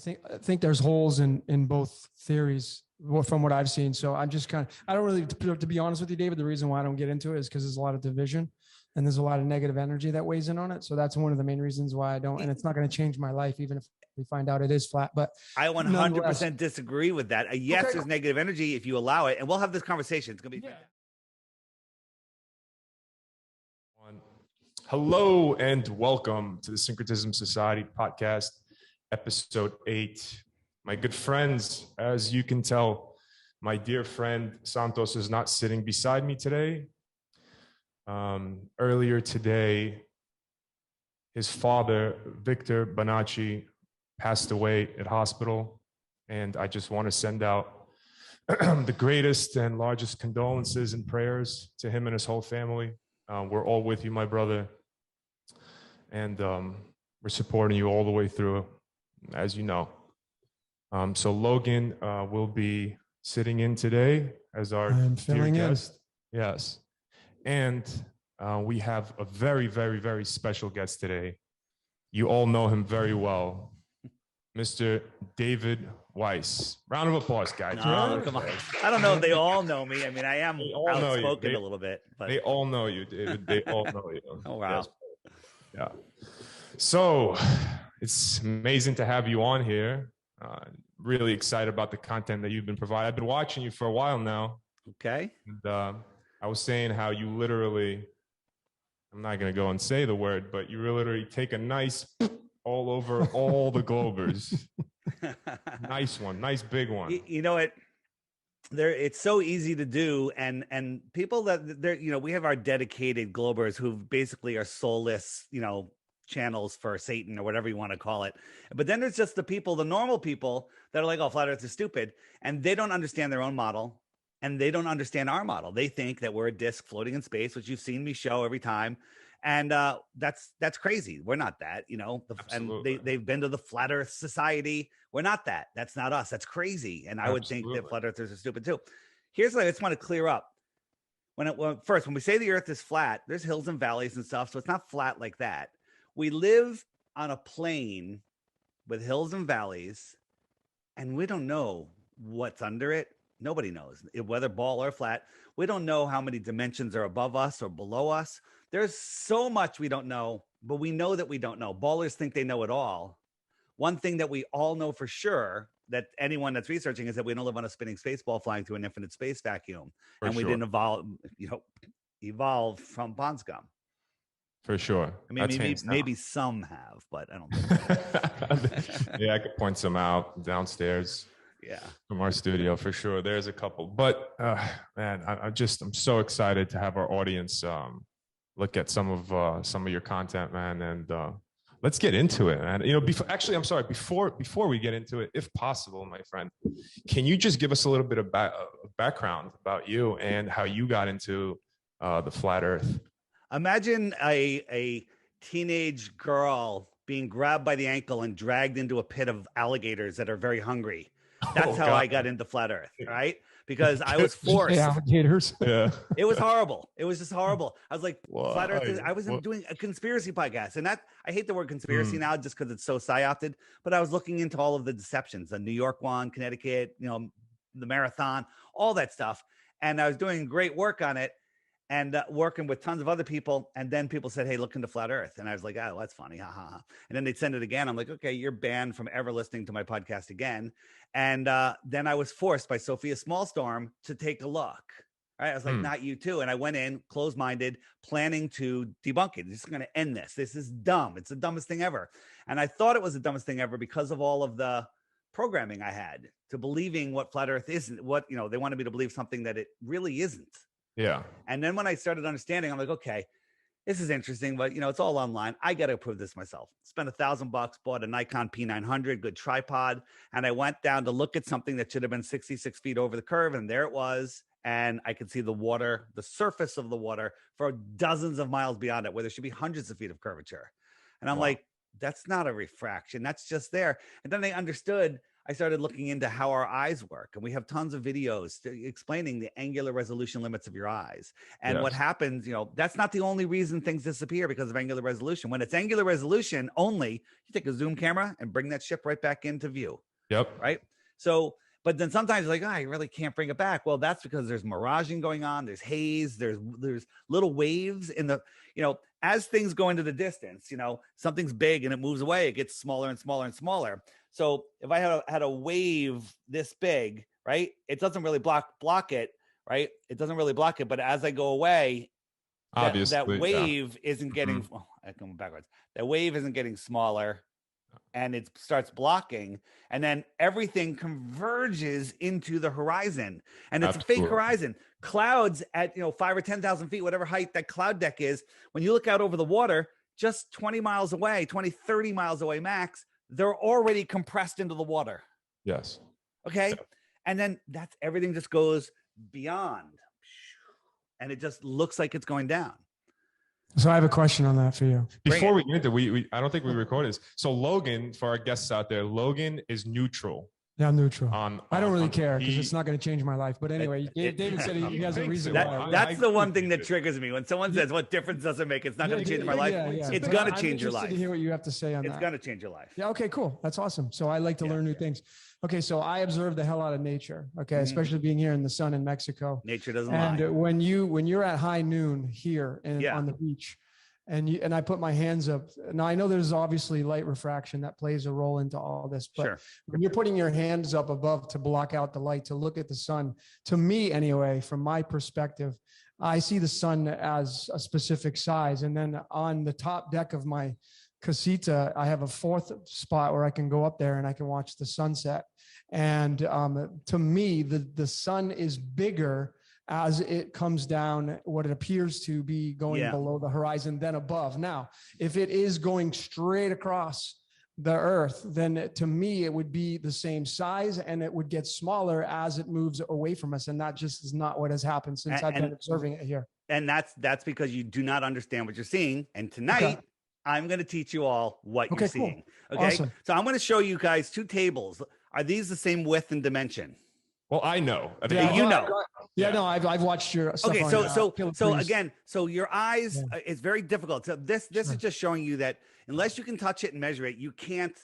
I think there's holes in both theories from what I've seen. So I'm just I don't really, to be honest with you, David, the reason why I don't get into it is because there's a lot of division and there's a lot of negative energy that weighs in on it. So that's one of the main reasons why I don't, and it's not going to change my life, even if we find out it is flat. But I 100% disagree with that. Yes, okay, there's negative energy if you allow it, and we'll have this conversation. It's going to be Hello and welcome to the Syncretism Society podcast, episode 8. My good friends, as you can tell, my dear friend Santos is not sitting beside me today. Earlier today, his father, Victor Bonacci, passed away at hospital, and I just want to send out the greatest and largest condolences and prayers to him and his whole family. We're all with you, my brother, and we're supporting you all the way through, as you know. So Logan will be sitting in today as our dear guest. Yes. And we have a very, very, very special guest today. You all know him very well, Mr. David Weiss. Round of applause, guys. No, come on. I don't know if they all know me. I mean, I am outspoken a little bit. But they all know you, David. They all know you. Oh, wow. Yes. Yeah. So it's amazing to have you on here. Really excited about the content that you've been providing. I've been watching you for a while now. Okay. And I was saying how you literally, I'm not going to go and say the word, but you literally take a nice all over all the Globers. Nice one. Nice big one. You know what? It's so easy to do, and people that they're, we have our dedicated Globers who basically are soulless, channels for Satan or whatever you want to call it. But then there's just the normal people that are like, oh, flat earth is stupid. And they don't understand their own model, and they don't understand our model. They think that we're a disc floating in space, which you've seen me show every time. And that's crazy. We're not that, and they've been to the Flat Earth Society. We're not that. That's not us. That's crazy. And I would think that flat earthers are stupid too. Here's what I just want to clear up. When we say the earth is flat, there's hills and valleys and stuff. So it's not flat like that. We live on a plane with hills and valleys, and we don't know what's under it. Nobody knows, whether ball or flat. We don't know how many dimensions are above us or below us. There's so much we don't know, but we know that we don't know. Ballers think they know it all. One thing that we all know for sure, that anyone that's researching, is that we don't live on a spinning space ball flying through an infinite space vacuum. We didn't evolve from pond scum. For sure. I mean, maybe some have, but I don't think so. Yeah, I could point some out downstairs. Yeah, from our studio for sure. There's a couple, but man, I'm so excited to have our audience look at some of your content, man, and let's get into it, man. Before we get into it, if possible, my friend, can you just give us a little bit of background about you and how you got into the flat Earth? Imagine a teenage girl being grabbed by the ankle and dragged into a pit of alligators that are very hungry. That's how I got into flat Earth, right? Because I was forced. Alligators. Yeah. It was horrible. It was just horrible. I was like, flat Earth. I was doing a conspiracy podcast, and I hate the word conspiracy now just because it's so psyopted. But I was looking into all of the deceptions, the New York one, Connecticut, the marathon, all that stuff, and I was doing great work on it. And working with tons of other people. And then people said, hey, look into flat Earth. And I was like, oh, that's funny. Ha, ha, ha. And then they'd send it again. I'm like, okay, you're banned from ever listening to my podcast again. And then I was forced by Sophia Smallstorm to take a look. Right? I was like, not you too. And I went in closed-minded, planning to debunk it. This is going to end this. This is dumb. It's the dumbest thing ever. And I thought it was the dumbest thing ever because of all of the programming I had to believing what flat Earth isn't. They wanted me to believe something that it really isn't. Yeah. And then when I started understanding, I'm like, okay, this is interesting, but it's all online. I got to prove this myself. Spent $1,000, bought a Nikon P900, good tripod. And I went down to look at something that should have been 66 feet over the curve. And there it was. And I could see the water, the surface of the water for dozens of miles beyond it, where there should be hundreds of feet of curvature. And I'm like, that's not a refraction. That's just there. And then I understood I started looking into how our eyes work. And we have tons of videos explaining the angular resolution limits of your eyes. And what happens, that's not the only reason things disappear because of angular resolution. When it's angular resolution only, you take a zoom camera and bring that ship right back into view. Yep. Right. So, but then sometimes you're like, I really can't bring it back. Well, that's because there's miraging going on. There's haze. There's little waves in the, as things go into the distance, something's big and it moves away. It gets smaller and smaller and smaller. So if I had a wave this big, right, it doesn't really block it, right? It doesn't really block it. But as I go away, obviously that wave isn't getting, I come backwards. That wave isn't getting smaller. And it starts blocking, and then everything converges into the horizon, and it's a fake horizon. Clouds at 5 or 10,000 feet, whatever height that cloud deck is. When you look out over the water, just 20 miles away, 20, 30 miles away max, they're already compressed into the water. Yes. Okay, and then that's everything just goes beyond, and it just looks like it's going down. So I have a question on that for you. Before we get into we I don't think we recorded this. So Logan, for our guests out there, Logan is neutral. Yeah, I'm neutral. I don't really care because he- it's not going to change my life. But anyway, David said he has a reason why. That's the one thing that triggers me when someone says, "What difference does it make? It's not going to change my life." It's going to change your life. To hear what you have to say on that. It's going to change your life. Yeah. Okay. Cool. That's awesome. So I like to learn new things. Okay. So I observe the hell out of nature. Okay, especially being here in the sun in Mexico. Nature doesn't lie. And when you're at high noon here on the beach. And I put my hands up. Now I know there's obviously light refraction that plays a role into all this, but when you're putting your hands up above to block out the light, to look at the sun, to me anyway, from my perspective, I see the sun as a specific size. And then on the top deck of my casita, I have a fourth spot where I can go up there and I can watch the sunset. And to me, the sun is bigger as it comes down, what it appears to be going below the horizon, then above. Now, if it is going straight across the earth, then to me, it would be the same size and it would get smaller as it moves away from us. And that just is not what has happened since I've been observing it here. And that's because you do not understand what you're seeing. And tonight, I'm going to teach you all what you're seeing. Cool. Okay. Awesome. So I'm going to show you guys two tables. Are these the same width and dimension? Well, I know. No, I've watched your stuff. Okay, on, so again, so your eyes, it's very difficult. So this is just showing you that unless you can touch it and measure it, you can't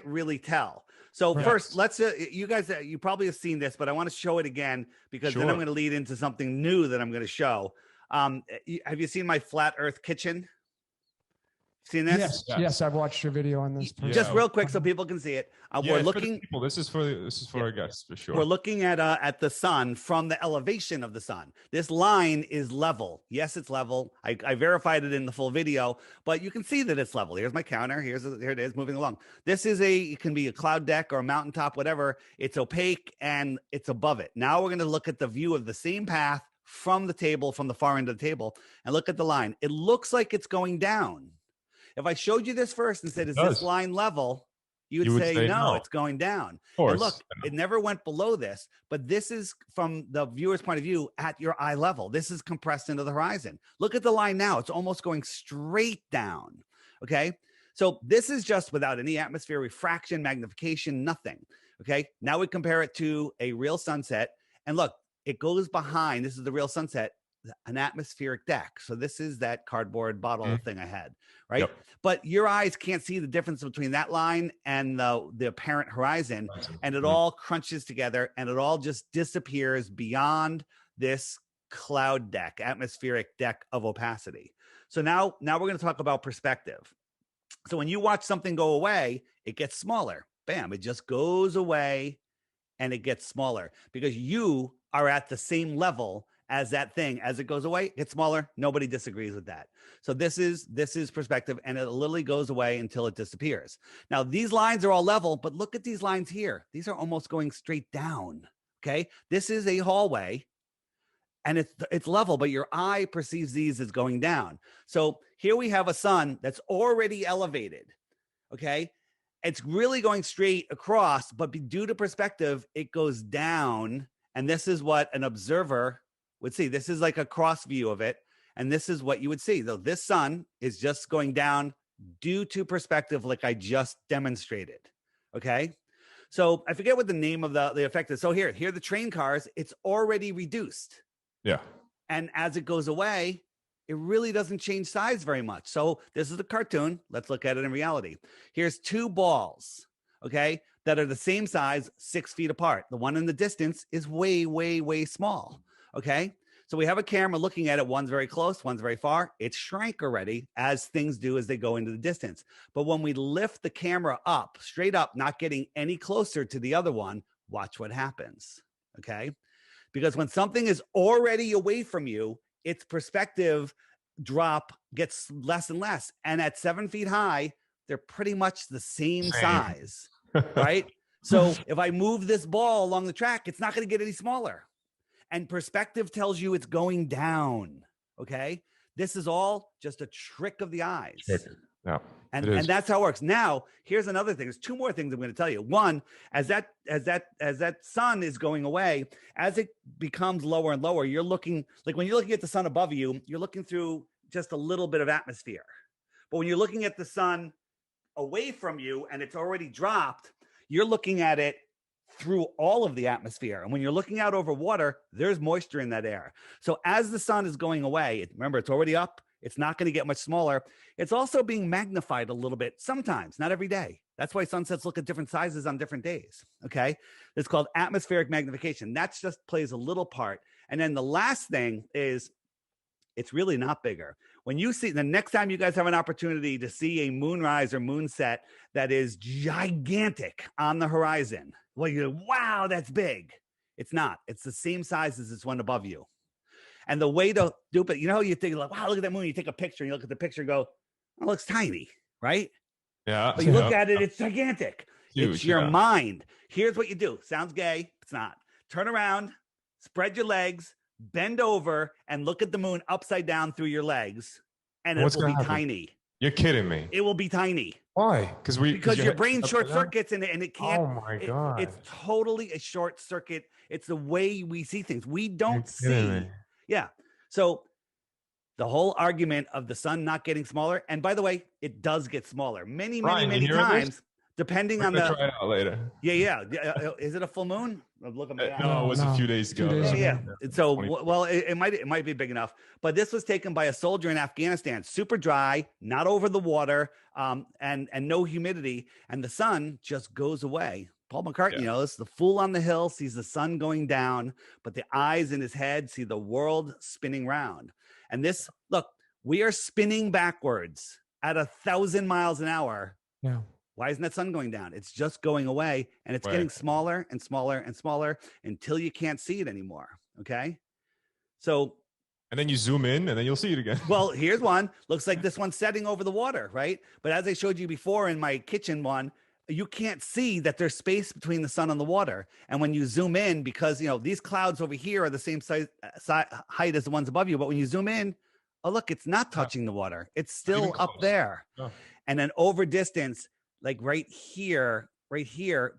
really tell. So first, let's you guys, you probably have seen this, but I want to show it again because then I'm going to lead into something new that I'm going to show. Have you seen my flat Earth kitchen? Seen this? Yes, I've watched your video on this. Just real quick so people can see it. We're looking. This is for our guests for sure. We're looking at the sun from the elevation of the sun. This line is level. Yes, it's level. I verified it in the full video, but you can see that it's level. Here's my counter. Here it is moving along. This is it can be a cloud deck or a mountaintop, whatever. It's opaque and it's above it. Now we're going to look at the view of the same path from the table, from the far end of the table, and look at the line. It looks like it's going down. If I showed you this first and said, is this line level? You would say, no, it's going down. And look, it never went below this, but this is from the viewer's point of view at your eye level. This is compressed into the horizon. Look at the line now. It's almost going straight down. Okay. So this is just without any atmosphere, refraction, magnification, nothing. Okay. Now we compare it to a real sunset. And look, it goes behind. This is the real sunset. An atmospheric deck. So this is that cardboard bottle thing I had, right? But your eyes can't see the difference between that line and the apparent horizon, and it all crunches together and it all just disappears beyond this cloud deck, atmospheric deck of opacity. So now we're going to talk about perspective. So when you watch something go away, it gets smaller. Bam, it just goes away and it gets smaller because you are at the same level as that thing. As it goes away, it's smaller. Nobody disagrees with that. So this is perspective, and it literally goes away until it disappears. Now, these lines are all level, but look at these lines here. These are almost going straight down. Okay. This is a hallway and it's level, but your eye perceives these as going down. So here we have a sun that's already elevated. Okay. It's really going straight across, but due to perspective, it goes down. And this is what an observer would see. This is like a cross view of it. And this is what you would see. Though this sun is just going down due to perspective, like I just demonstrated. Okay. So I forget what the name of the effect is. So here the train cars, it's already reduced. Yeah. And as it goes away, it really doesn't change size very much. So this is a cartoon. Let's look at it in reality. Here's two balls, okay, that are the same size, 6 feet apart. The one in the distance is way, way, way small, okay? So we have a camera looking at it. One's very close, one's very far. It shrank already, as things do as they go into the distance. But when we lift the camera up, straight up, not getting any closer to the other one, watch what happens, okay? Because when something is already away from you, its perspective drop gets less and less. And at 7 feet high, they're pretty much the same size, right? So if I move this ball along the track, it's not going to get any smaller. And perspective tells you it's going down, okay? This is all just a trick of the eyes. Yeah, and that's how it works. Now, here's another thing. There's two more things I'm going to tell you. One, as that sun is going away, as it becomes lower and lower, you're looking, like when you're looking at the sun above you, you're looking through just a little bit of atmosphere. But when you're looking at the sun away from you and it's already dropped, you're looking at it through all of the atmosphere. And when you're looking out over water, there's moisture in that air. So as the sun is going away, remember, it's already up. It's not going to get much smaller. It's also being magnified a little bit sometimes, not every day. That's why sunsets look at different sizes on different days, okay? It's called atmospheric magnification. That just plays a little part. And then the last thing is it's really not bigger. When you see, the next time you guys have an opportunity to see a moonrise or moonset that is gigantic on the horizon, well, you're like, wow, that's big. It's not. It's the same size as this one above you. And the way to do it, you know, you think like, wow, look at that moon. You take a picture and you look at the picture and go, oh, it looks tiny, right? Yeah. But you look at it, it's gigantic. Huge, it's your mind. Here's what you do. Sounds gay. It's not. Turn around, spread your legs, bend over, and look at the moon upside down through your legs. And it will be tiny. You're kidding me. It will be tiny. Why? Because your brain short circuits and it can't. Oh my God. It's totally a short circuit. It's the way we see things. We don't see. Yeah. So the whole argument of the sun not getting smaller, and by the way, it does get smaller many times, depending on the. Try it out later. Yeah. Is it a full moon? Look at my. No, it was a few days ago. Yeah. So, well, it might be big enough, but this was taken by a soldier in Afghanistan. Super dry, not over the water, and no humidity, and the sun just goes away. Paul McCartney knows the fool on the hill sees the sun going down, but the eyes in his head see the world spinning round. And this, look, we are spinning backwards at 1,000 miles an hour. Yeah. Why isn't that sun going down? It's just going away, and it's getting smaller and smaller and smaller until you can't see it anymore. Okay. So. And then you zoom in and then you'll see it again. Well, here's one. Looks like this one's setting over the water, right? But as I showed you before in my kitchen one, you can't see that there's space between the sun and the water. And when you zoom in, because, you know, these clouds over here are the same size, height as the ones above you. But when you zoom in, oh, look, it's not touching the water. It's still up there. Oh. And then over distance, like right here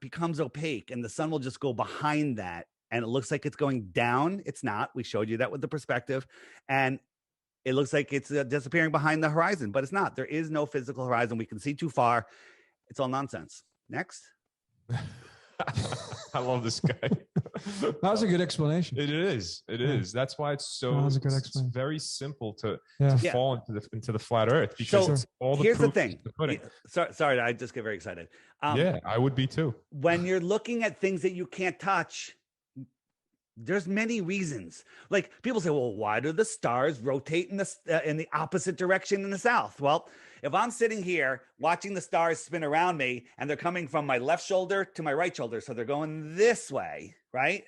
becomes opaque and the sun will just go behind that. And it looks like it's going down. It's not. We showed you that with the perspective. And it looks like it's disappearing behind the horizon, but it's not. There is no physical horizon. We can see too far. It's all nonsense. Next. I love this guy. That was a good explanation. It is. It is. That's why it's so. That was a good it's explanation. very simple to fall into the flat Earth because so all the here's the proof thing. is the pudding. Sorry, I just get very excited. Yeah, I would be too. When you're looking at things that you can't touch, there's many reasons. Like people say, well, why do the stars rotate in the opposite direction in the south? Well, if I'm sitting here watching the stars spin around me and they're coming from my left shoulder to my right shoulder, so they're going this way, right?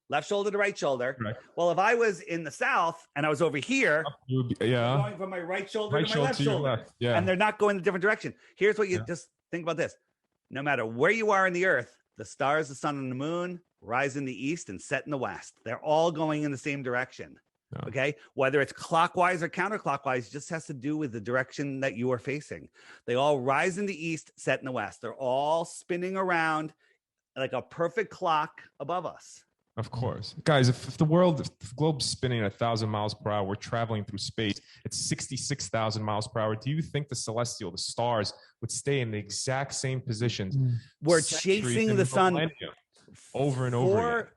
Left shoulder to right shoulder. Right. Well, if I was in the south and I was over here, going from my right shoulder to my left shoulder, and they're not going the different direction. Here's what you just think about this. No matter where you are in the earth, the stars, the sun, and the moon rise in the east and set in the west. They're all going in the same direction. Oh. Okay. Whether it's clockwise or counterclockwise, just has to do with the direction that you are facing. They all rise in the east, set in the west. They're all spinning around like a perfect clock above us. Of course. Guys, if the globe's spinning at 1,000 miles per hour, we're traveling through space at 66,000 miles per hour. Do you think the stars would stay in the exact same positions? We're chasing the sun over and over again.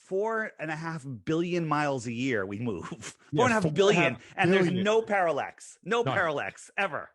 4.5 billion miles a year we move. Yeah, 4.5 billion. And there's no parallax. No None. parallax ever.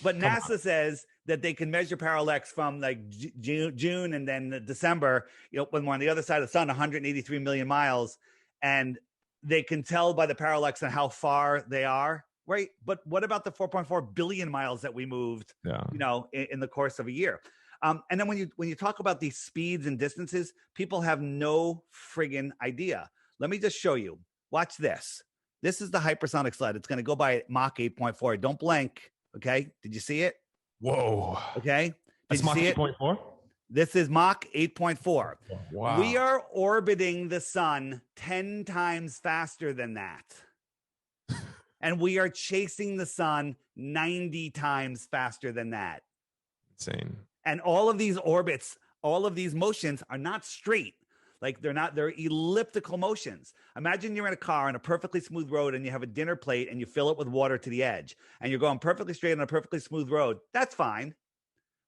But NASA says that they can measure parallax from like June and then December, when we're on the other side of the sun, 183 million miles. And they can tell by the parallax and how far they are, right? But what about the 4.4 billion miles that we moved, in the course of a year? And then when you talk about these speeds and distances, people have no friggin' idea. Let me just show you. Watch this. This is the hypersonic sled. It's going to go by Mach 8.4. Don't blink. Okay. Did you see it? Whoa. Okay. That's Mach 8.4? This is Mach 8.4. Wow. We are orbiting the sun 10 times faster than that. And we are chasing the sun 90 times faster than that. Insane. And all of these orbits, all of these motions are not straight. Like they're elliptical motions. Imagine you're in a car on a perfectly smooth road and you have a dinner plate and you fill it with water to the edge and you're going perfectly straight on a perfectly smooth road. That's fine,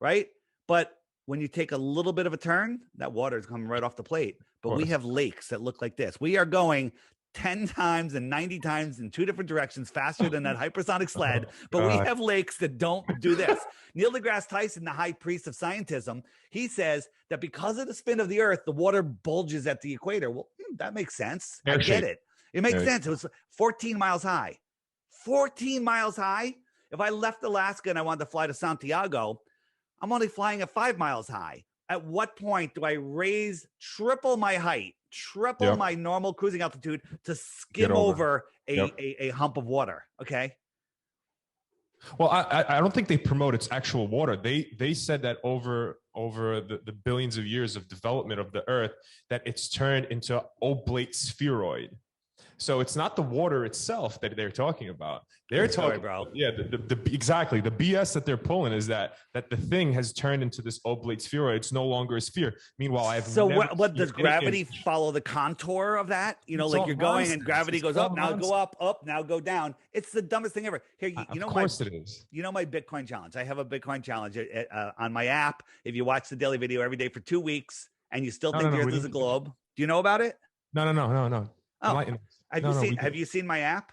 right? But when you take a little bit of a turn, that water is coming right off the plate. But we have lakes that look like this. We are going 10 times and 90 times in two different directions faster than that hypersonic sled. But we have lakes that don't do this. Neil deGrasse Tyson, the high priest of scientism, he says that because of the spin of the earth, the water bulges at the equator. Well, that makes sense. I get it. It makes sense. It was 14 miles high. 14 miles high. If I left Alaska and I wanted to fly to Santiago, I'm only flying at 5 miles high. At what point do I raise triple my height, triple my normal cruising altitude to skim over a hump of water? Okay. Well, I don't think they promote its actual water. They said that over the billions of years of development of the Earth, that it's turned into oblate spheroid. So it's not the water itself that they're talking about. They're talking about, exactly. The BS that they're pulling is that the thing has turned into this oblate spheroid. It's no longer a sphere. Meanwhile, what does gravity follow the contour of that? Like you're going and gravity goes up, now go up, now go down. It's the dumbest thing ever. Here, of course it is. You know my Bitcoin challenge. I have a Bitcoin challenge on my app. If you watch the daily video every day for 2 weeks and you still think the Earth is a globe, do you know about it? No. Oh. Have you seen my app?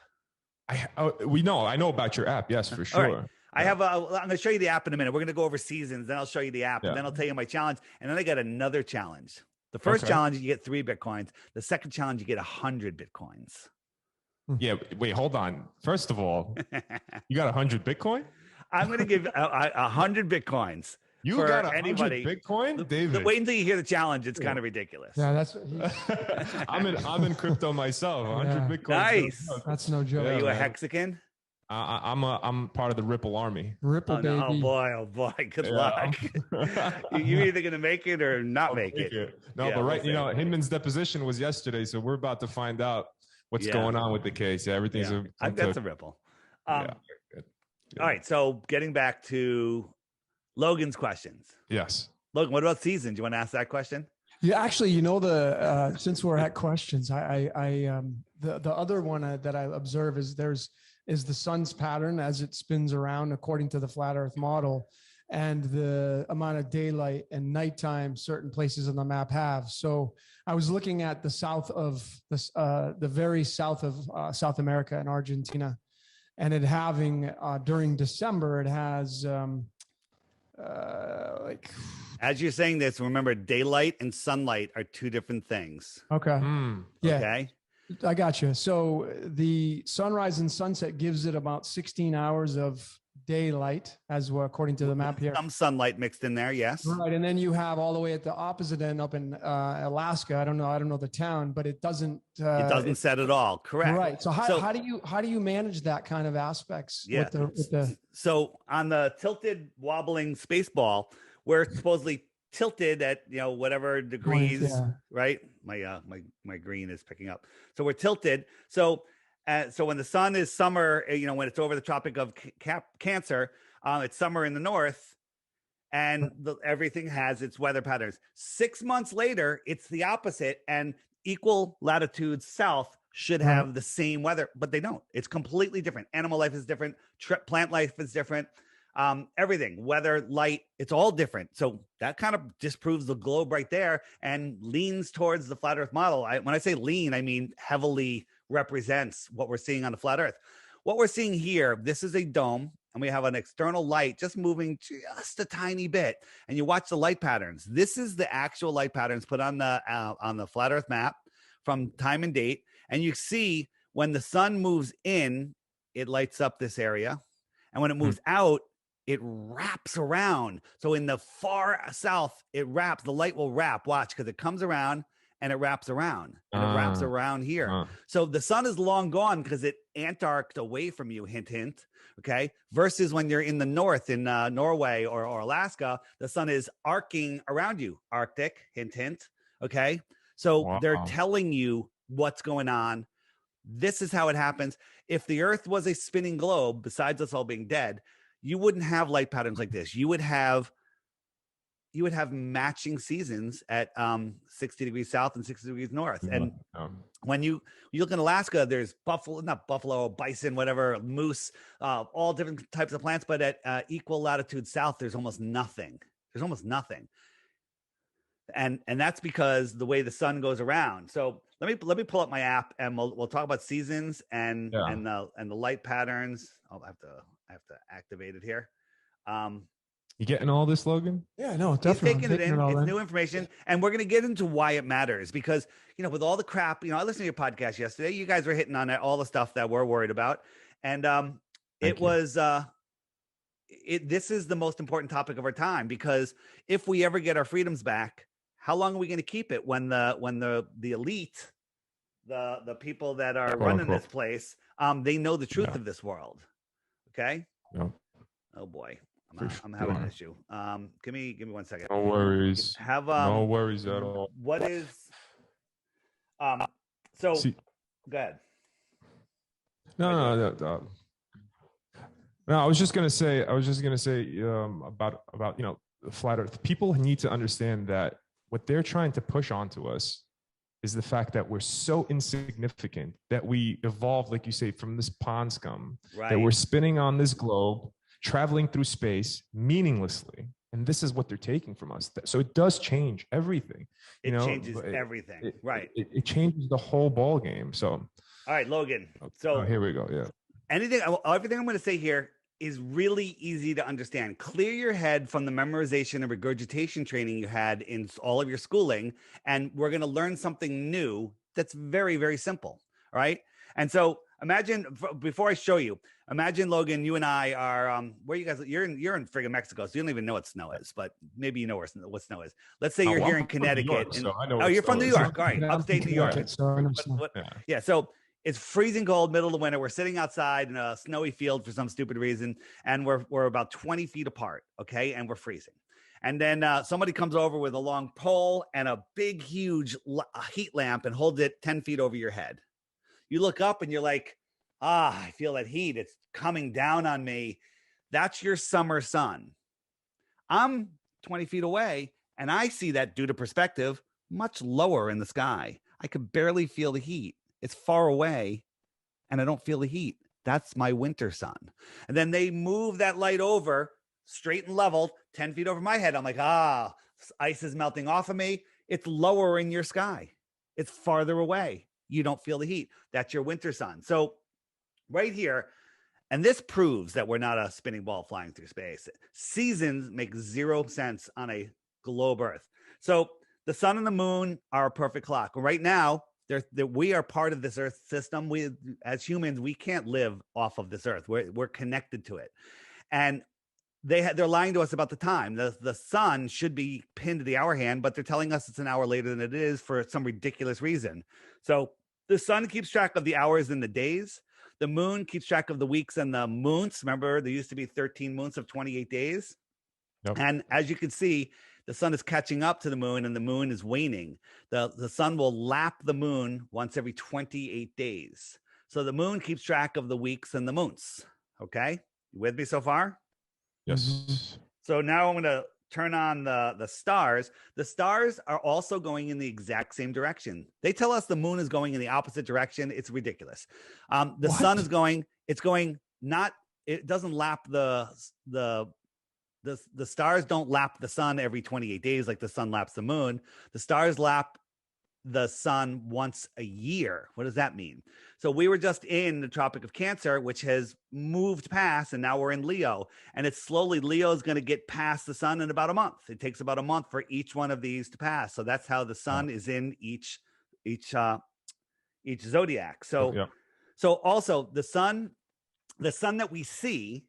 I know about your app. Yes, for sure. Right. I'm going to show you the app in a minute. We're going to go over seasons. Then I'll show you the app and then I'll tell you my challenge. And then I got another challenge. The first challenge, you get 3 Bitcoins. The second challenge, you get 100 Bitcoins. Yeah. Wait, hold on. First of all, you got 100 Bitcoin? I'm going to give 100 Bitcoins. You got 100 Bitcoin, David? Wait until you hear the challenge. It's kind of ridiculous. Yeah, that's. I'm in crypto myself. 100 Bitcoin. Nice. That's no joke. Are you a Hexican? I'm part of the Ripple army. Ripple, baby. Oh boy. Good luck. You're either gonna make it or not make it. No, but Hinman's deposition was yesterday, so we're about to find out what's going on with the case. Yeah, everything's that's a Ripple. All right. So getting back to Logan's questions. Yes. Logan, what about seasons? You want to ask that question? Yeah, actually, since we're at questions, the other one that I observe is the sun's pattern as it spins around according to the flat Earth model, and the amount of daylight and nighttime certain places on the map have. So I was looking at the south of the very south of South America and Argentina, and it having during December it has. As you're saying this, remember daylight and sunlight are 2 different things. Okay. Yeah. Okay. I got you. So the sunrise and sunset gives it about 16 hours of daylight, as well, according to the map here. Some sunlight mixed in there, yes. Right, and then you have all the way at the opposite end up in Alaska. I don't know the town, but it doesn't. It doesn't set at all. Correct. Right. So how do you manage that kind of aspects? Yeah. So on the tilted wobbling space ball, we're supposedly tilted at whatever degrees, right? My green is picking up. So we're tilted. So when the sun is summer, when it's over the Tropic of Cancer, it's summer in the north, and everything has its weather patterns. 6 months later, it's the opposite, and equal latitudes south should have the same weather, but they don't. It's completely different. Animal life is different. Plant life is different. Everything, weather, light, it's all different. So that kind of disproves the globe right there and leans towards the flat earth model. When I say lean, I mean heavily represents what we're seeing on the flat earth. What we're seeing here, this is a dome, and we have an external light just moving just a tiny bit. And you watch the light patterns. This is the actual light patterns put on the flat earth map from time and date. And you see when the sun moves in, it lights up this area. And when it moves out, it wraps around. So in the far south, it wraps, the light will wrap. Watch, because it comes around and it wraps around and it wraps around here. So the sun is long gone because it antarced away from you, hint, hint. Okay. Versus when you're in the north in Norway or Alaska, the sun is arcing around you, Arctic, hint, hint. Okay. So they're telling you what's going on. This is how it happens. If the earth was a spinning globe, besides us all being dead, you wouldn't have light patterns like this. You would have matching seasons at 60 degrees south and 60 degrees north. And when you look in Alaska, there's bison, whatever, moose, all different types of plants. But at equal latitude south, there's almost nothing. And that's because the way the sun goes around. So let me pull up my app and we'll talk about seasons and the light patterns. I have to activate it here. You getting all this, Logan? Yeah, no, definitely. He's taking it in. It's new information. And we're going to get into why it matters because, with all the crap, I listened to your podcast yesterday. You guys were hitting on all the stuff that we're worried about. And this is the most important topic of our time because if we ever get our freedoms back, how long are we going to keep it when the elite, the people that are running this place, they know the truth of this world? Okay. Yeah. Oh boy. I'm having an issue. Give me 1 second. No worries. No worries at all. What is go ahead. No. I was just gonna say about the flat earth. People need to understand that what they're trying to push onto us is the fact that we're so insignificant that we evolved, like you say, from this pond scum, that we're spinning on this globe, traveling through space meaninglessly. And this is what they're taking from us. So it does change everything. It changes everything. It changes the whole ball game. So, all right, Logan. So here we go. Yeah. Everything I'm going to say here is really easy to understand. Clear your head from the memorization and regurgitation training you had in all of your schooling. And we're going to learn something new that's very, very simple. All right. And so imagine, before I show you, imagine, Logan, you and I are, where you guys, you're in friggin' Mexico, so you don't even know what snow is, but maybe you know what snow is. Let's say you're here in Connecticut. You're from New York. All right. Upstate New York. Yeah. So it's freezing cold, middle of the winter. We're sitting outside in a snowy field for some stupid reason. And we're about 20 feet apart. Okay. And we're freezing. And then somebody comes over with a long pole and a big, huge heat lamp and holds it 10 feet over your head. You look up and you're like, I feel that heat. It's coming down on me. That's your summer sun. I'm 20 feet away and I see that, due to perspective, much lower in the sky. I could barely feel the heat. It's far away and I don't feel the heat. That's my winter sun. And then they move that light over straight and leveled 10 feet over my head. I'm like, ice is melting off of me. It's lower in your sky. It's farther away. You don't feel the heat. That's your winter sun. So right here, and this proves that we're not a spinning ball flying through space. Seasons make zero sense on a globe Earth. So the sun and the moon are a perfect clock. Right now, we are part of this Earth system. We, as humans, we can't live off of this Earth. We're connected to it, and they're lying to us about the time. The sun should be pinned to the hour hand, but they're telling us it's an hour later than it is for some ridiculous reason. So the sun keeps track of the hours and the days. The moon keeps track of the weeks and the months. Remember, there used to be 13 months of 28 days. Yep. And as you can see, the sun is catching up to the moon and the moon is waning. The sun will lap the moon once every 28 days. So the moon keeps track of the weeks and the months. Okay. You with me so far? Yes. So now I'm going to turn on the stars are also going in the exact same direction. They tell us the moon is going in the opposite direction. It's ridiculous. The sun is going, it's going not, it doesn't lap the stars don't lap the sun every 28 days like the sun laps the moon. The stars lap the sun once a year. What does that mean? So we were just in the Tropic of Cancer, which has moved past, and now we're in Leo, and it's slowly, Leo is going to get past the sun in about a month. It takes about a month for each one of these to pass. So that's how the sun is in each zodiac. So so also the sun that we see,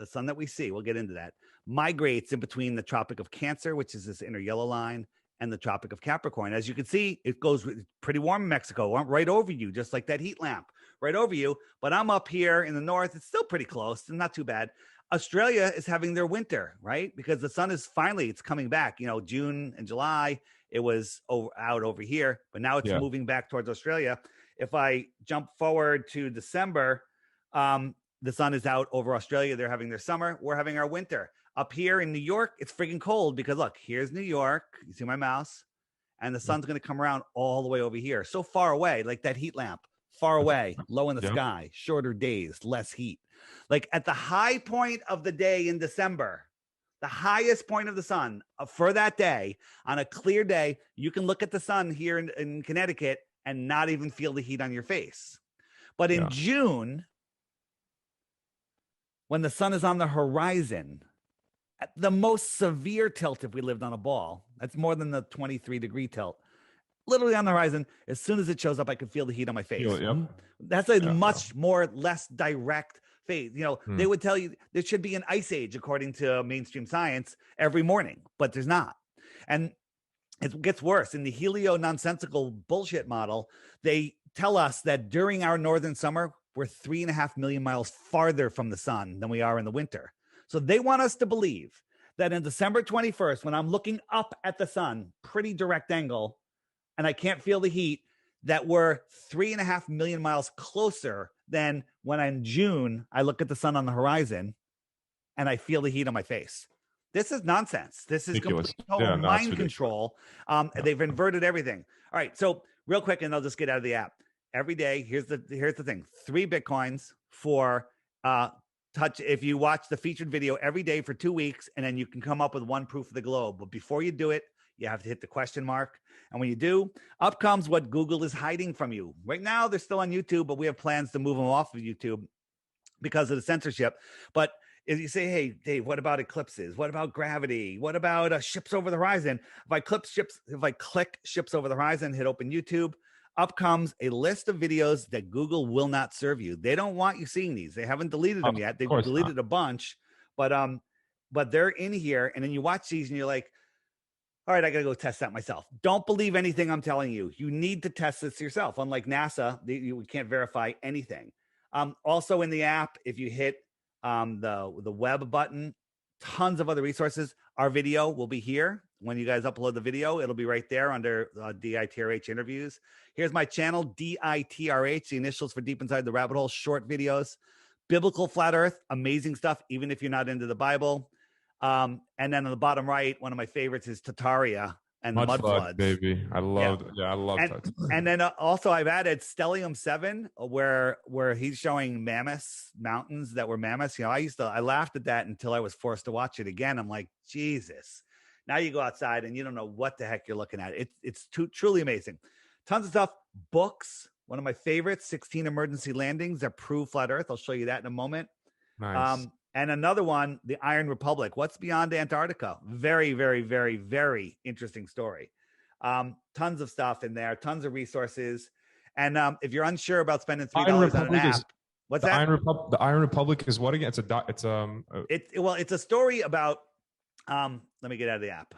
we'll get into that, migrates in between the Tropic of Cancer, which is this inner yellow line, and the Tropic of Capricorn. As you can see, it goes pretty warm in Mexico, right over you, just like that heat lamp, right over you. But I'm up here in the north. It's still pretty close and not too bad. Australia is having their winter, right? Because the sun is finally, it's coming back. You know, June and July, it was out over here, but now it's moving back towards Australia. If I jump forward to December, the sun is out over Australia. They're having their summer. We're having our winter. Up here in New York, it's freaking cold because look, here's New York. You see my mouse? And the sun's going to come around all the way over here. So far away, like that heat lamp, far away, low in the sky, shorter days, less heat. Like at the high point of the day in December, the highest point of the sun for that day, on a clear day, you can look at the sun here in Connecticut and not even feel the heat on your face. But in June, when the sun is on the horizon, at the most severe tilt, if we lived on a ball, that's more than the 23-degree tilt, literally on the horizon, as soon as it shows up, I can feel the heat on my face. That's a much more less direct phase. You know, they would tell you there should be an ice age according to mainstream science every morning, but there's not. And it gets worse. In the helio-nonsensical bullshit model, they tell us that during our northern summer, we're 3.5 million miles farther from the sun than we are in the winter. So they want us to believe that on December 21st, when I'm looking up at the sun, pretty direct angle, and I can't feel the heat, that we're 3.5 million miles closer than when in June, I look at the sun on the horizon and I feel the heat on my face. This is nonsense. This is complete total mind control. They've inverted everything. All right. So real quick, and I'll just get out of the app. Every day, here's the thing: 3 Bitcoins for touch. If you watch the featured video every day for 2 weeks, and then you can come up with one proof of the globe. But before you do it, you have to hit the question mark. And when you do, up comes what Google is hiding from you. Right now, they're still on YouTube, but we have plans to move them off of YouTube because of the censorship. But if you say, hey, Dave, what about eclipses? What about gravity? What about ships over the horizon? If I click ships over the horizon, hit open YouTube, up comes a list of videos that Google will not serve you. They don't want you seeing these. They haven't deleted them yet. They've deleted a bunch, but they're in here. And then you watch these and you're like, all right, I got to go test that myself. Don't believe anything I'm telling you. You need to test this yourself. Unlike NASA, you can't verify anything. Also in the app, if you hit the web button, tons of other resources. Our video will be here. When you guys upload the video, it'll be right there under DITRH interviews. Here's my channel, DITRH, the initials for Deep Inside the Rabbit Hole, short videos. Biblical Flat Earth, amazing stuff, even if you're not into the Bible. And then on the bottom right, one of my favorites is Tartaria and mud floods. Baby. I love that. And then also I've added Stellium 7, where he's showing mammoths, mountains that were mammoths. You know, I laughed at that until I was forced to watch it again. I'm like, Jesus. Now you go outside and you don't know what the heck you're looking at. It's truly amazing. Tons of stuff. Books. One of my favorites, 16 emergency landings that prove flat Earth. I'll show you that in a moment. Nice. And another one, the Iron Republic. What's beyond Antarctica? Very, very, very, very interesting story. Tons of stuff in there. Tons of resources. And if you're unsure about spending $3 on an app, what's that? The Iron Republic is what again? It's a story about. Let me get out of the app.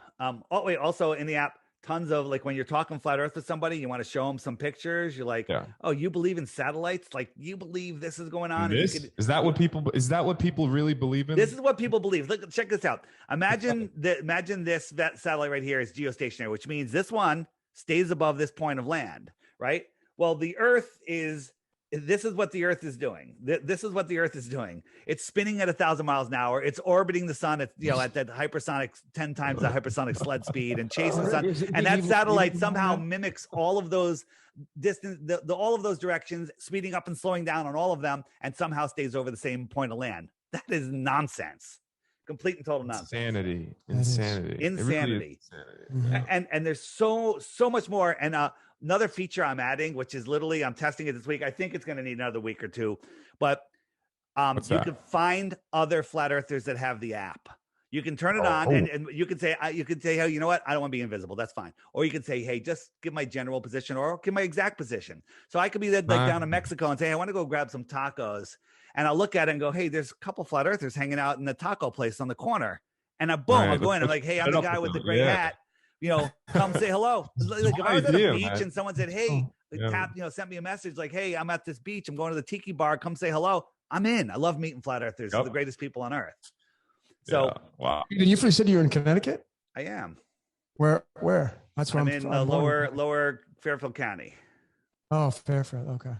Also in the app, tons of, like, when you're talking flat Earth with somebody, you want to show them some pictures. You're like, oh, you believe in satellites? Like, you believe this is going on? Is that what people really believe in? This is what people believe. Look, check this out. Imagine this satellite right here is geostationary, which means this one stays above this point of land, right? Well, the Earth is this is what the Earth is doing. This is what the Earth is doing. It's spinning at 1,000 miles an hour. It's orbiting the sun at at that hypersonic 10 times the hypersonic sled speed and chasing the sun. And that satellite somehow mimics all of those distance, all of those directions, speeding up and slowing down on all of them, and somehow stays over the same point of land. That is nonsense. Complete and total nonsense. Insanity. Insanity. And there's so much more. And another feature I'm adding, which is literally, I'm testing it this week. I think it's going to need another week or two, but you can find other flat earthers that have the app. You can turn it on and you can say, hey, you know what? I don't want to be invisible. That's fine. Or you can say, hey, just give my general position or give my exact position. So I could be like down in Mexico and say, hey, I want to go grab some tacos. And I'll look at it and go, hey, there's a couple flat earthers hanging out in the taco place on the corner. And I'm going, I'm like, hey, I'm the guy with the gray hat. Come say hello. Like if I was at a beach and someone said, hey, sent me a message like, hey, I'm at this beach. I'm going to the tiki bar. Come say hello. I'm in. I love meeting flat earthers. They're the greatest people on earth. So, wow. You said you're in Connecticut? I am. Where? That's where I'm in lower Fairfield County. Oh, Fairfield. Okay.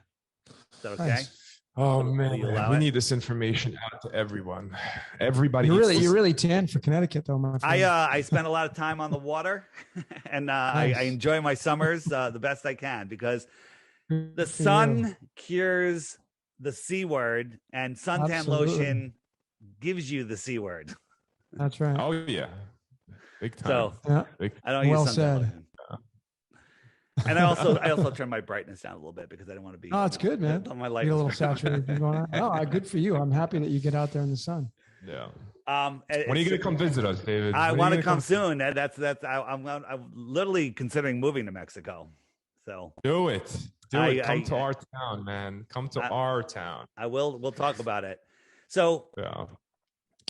Is that okay? Nice. Oh man, we need this information out to everyone. Everybody. You're really tan for Connecticut, though, my friend. I spend a lot of time on the water, and nice. I enjoy my summers the best I can because the sun cures the C word, and suntan lotion gives you the C word. That's right. Oh yeah, big time. So I don't use suntan lotion. And I also turn my brightness down a little bit because I don't want to be. Oh, it's good, man. On my light, get a little saturated. Going on. Oh, good for you. I'm happy that you get out there in the sun. Yeah. When are you gonna come visit us, David? I want to come soon. I'm literally considering moving to Mexico. So do it. Come to our town, man. Come to our town. I will. We'll talk about it. So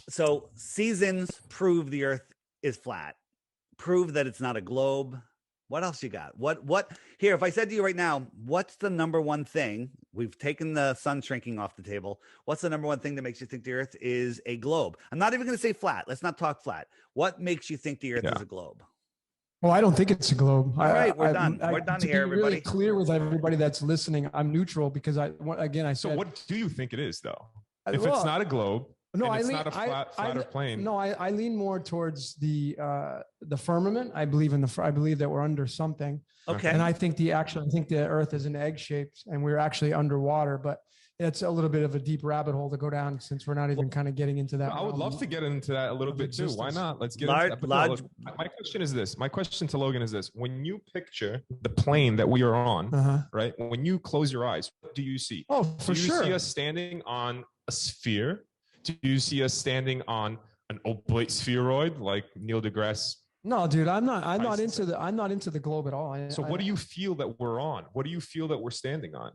So seasons prove the Earth is flat. Prove that it's not a globe. What else you got? What here? If I said to you right now, what's the number one thing? We've taken the sun shrinking off the table. What's the number one thing that makes you think the Earth is a globe? I'm not even going to say flat. Let's not talk flat. What makes you think the Earth is a globe? Well, I don't think it's a globe. All right, we're done. We're done here, everybody. Really clear with everybody that's listening. I'm neutral because I said. So what do you think it is, though? If it's not a globe. No, it's not a flatter plane. No, I lean more towards the firmament. I believe that we're under something. Okay. And I think the Earth is an egg shaped, and we're actually underwater. But it's a little bit of a deep rabbit hole to go down since we're not even kind of getting into that. I would love to get into that a little bit too. Why not? Let's get into that. But my question is this. My question to Logan is this: when you picture the plane that we are on, right? When you close your eyes, what do you see? Oh, for sure. Do you see us standing on a sphere? Do you see us standing on an oblate spheroid like Neil deGrasse? No, dude, I'm not into the globe at all. So what do you feel that we're on? What do you feel that we're standing on?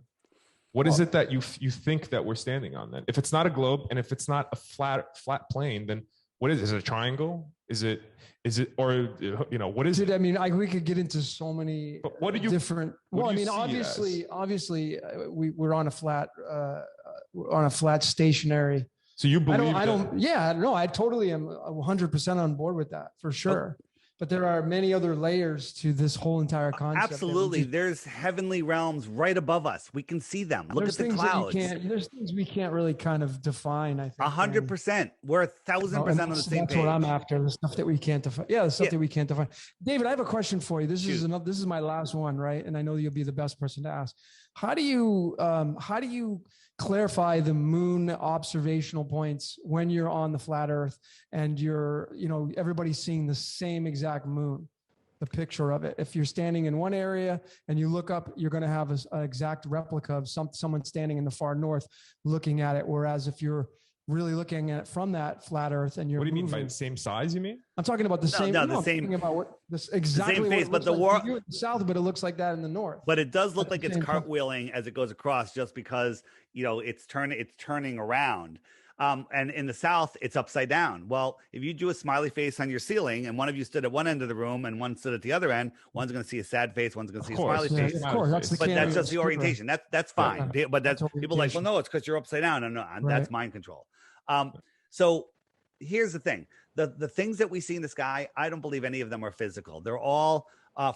What is it that you think that we're standing on then? If it's not a globe and if it's not a flat plane, then what is it? Is it a triangle? Is it or what is it? I mean, we could get into so many different. Well, I mean, obviously, we're on a flat stationary. So you believe? I totally am 100% on board with that for sure. But there are many other layers to this whole entire concept. Absolutely. There's heavenly realms right above us. We can see them. Look at the clouds. There's things we can't really kind of define, I think. 100%. We're 1,000% on the same page. That's what I'm after, the stuff that we can't define. Yeah, the stuff that we can't define. David, I have a question for you. This is my last one, right? And I know you'll be the best person to ask. How do you clarify the moon observational points when you're on the flat Earth and everybody's seeing the same exact moon, the picture of it? If you're standing in one area and you look up, you're going to have an exact replica of someone standing in the far north looking at it. Whereas if you're really looking at it from that flat Earth and you're what do you mean by the same size? You mean? I'm talking about the same. No, the same. About exactly the same face, but the like in the south, but it looks like that in the north. But it does look like it's cartwheeling as it goes across, just because it's turning around. And in the south, it's upside down. Well, if you do a smiley face on your ceiling, and one of you stood at one end of the room and one stood at the other end, one's going to see a sad face, one's going to see a smiley face. Of course, that's just the orientation. That's fine. Yeah. But that's people like, well, no, it's because you're upside down. And no, that's mind control. So here's the thing. the things that we see in the sky, I don't believe any of them are physical. They're all,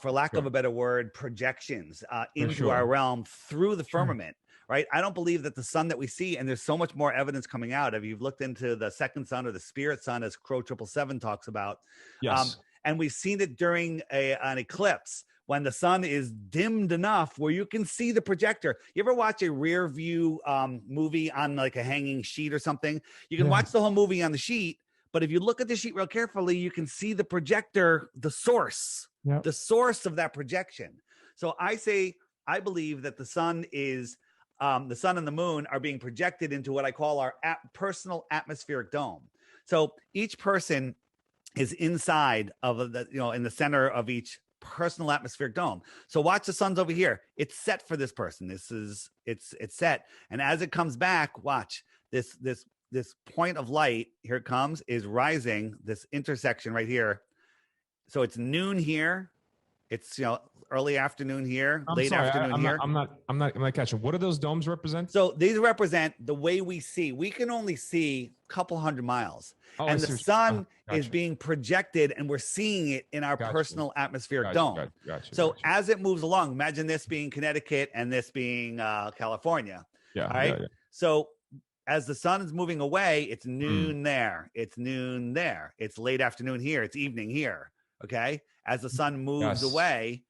for lack of a better word, projections into our realm through the firmament. Right. I don't believe that the sun that we see, and there's so much more evidence coming out. If you've looked into the second sun or the spirit sun, as Crow 777 talks about, Yes. and we've seen it during an eclipse when the sun is dimmed enough where you can see the projector. You ever watch a rear view movie on like a hanging sheet or something? You can watch the whole movie on the sheet, but if you look at the sheet real carefully, you can see the projector, the source of that projection. So I believe that the sun and the moon are being projected into what I call our personal atmospheric dome. So each person is inside of the, in the center of each personal atmospheric dome. So watch, the sun's over here. It's set for this person. It's set. And as it comes back, watch this point of light. Here it comes, is rising, this intersection right here. So it's noon here. It's, early afternoon here, late afternoon here. I'm not catching. What do those domes represent? So these represent the way we see. We can only see a couple hundred miles. And the sun is being projected, and we're seeing it in our personal atmospheric dome. So as it moves along, imagine this being Connecticut and this being California. Yeah. All right. Yeah. So as the sun is moving away, it's noon there. It's noon there. It's late afternoon here. It's evening here. Okay. As the sun moves away,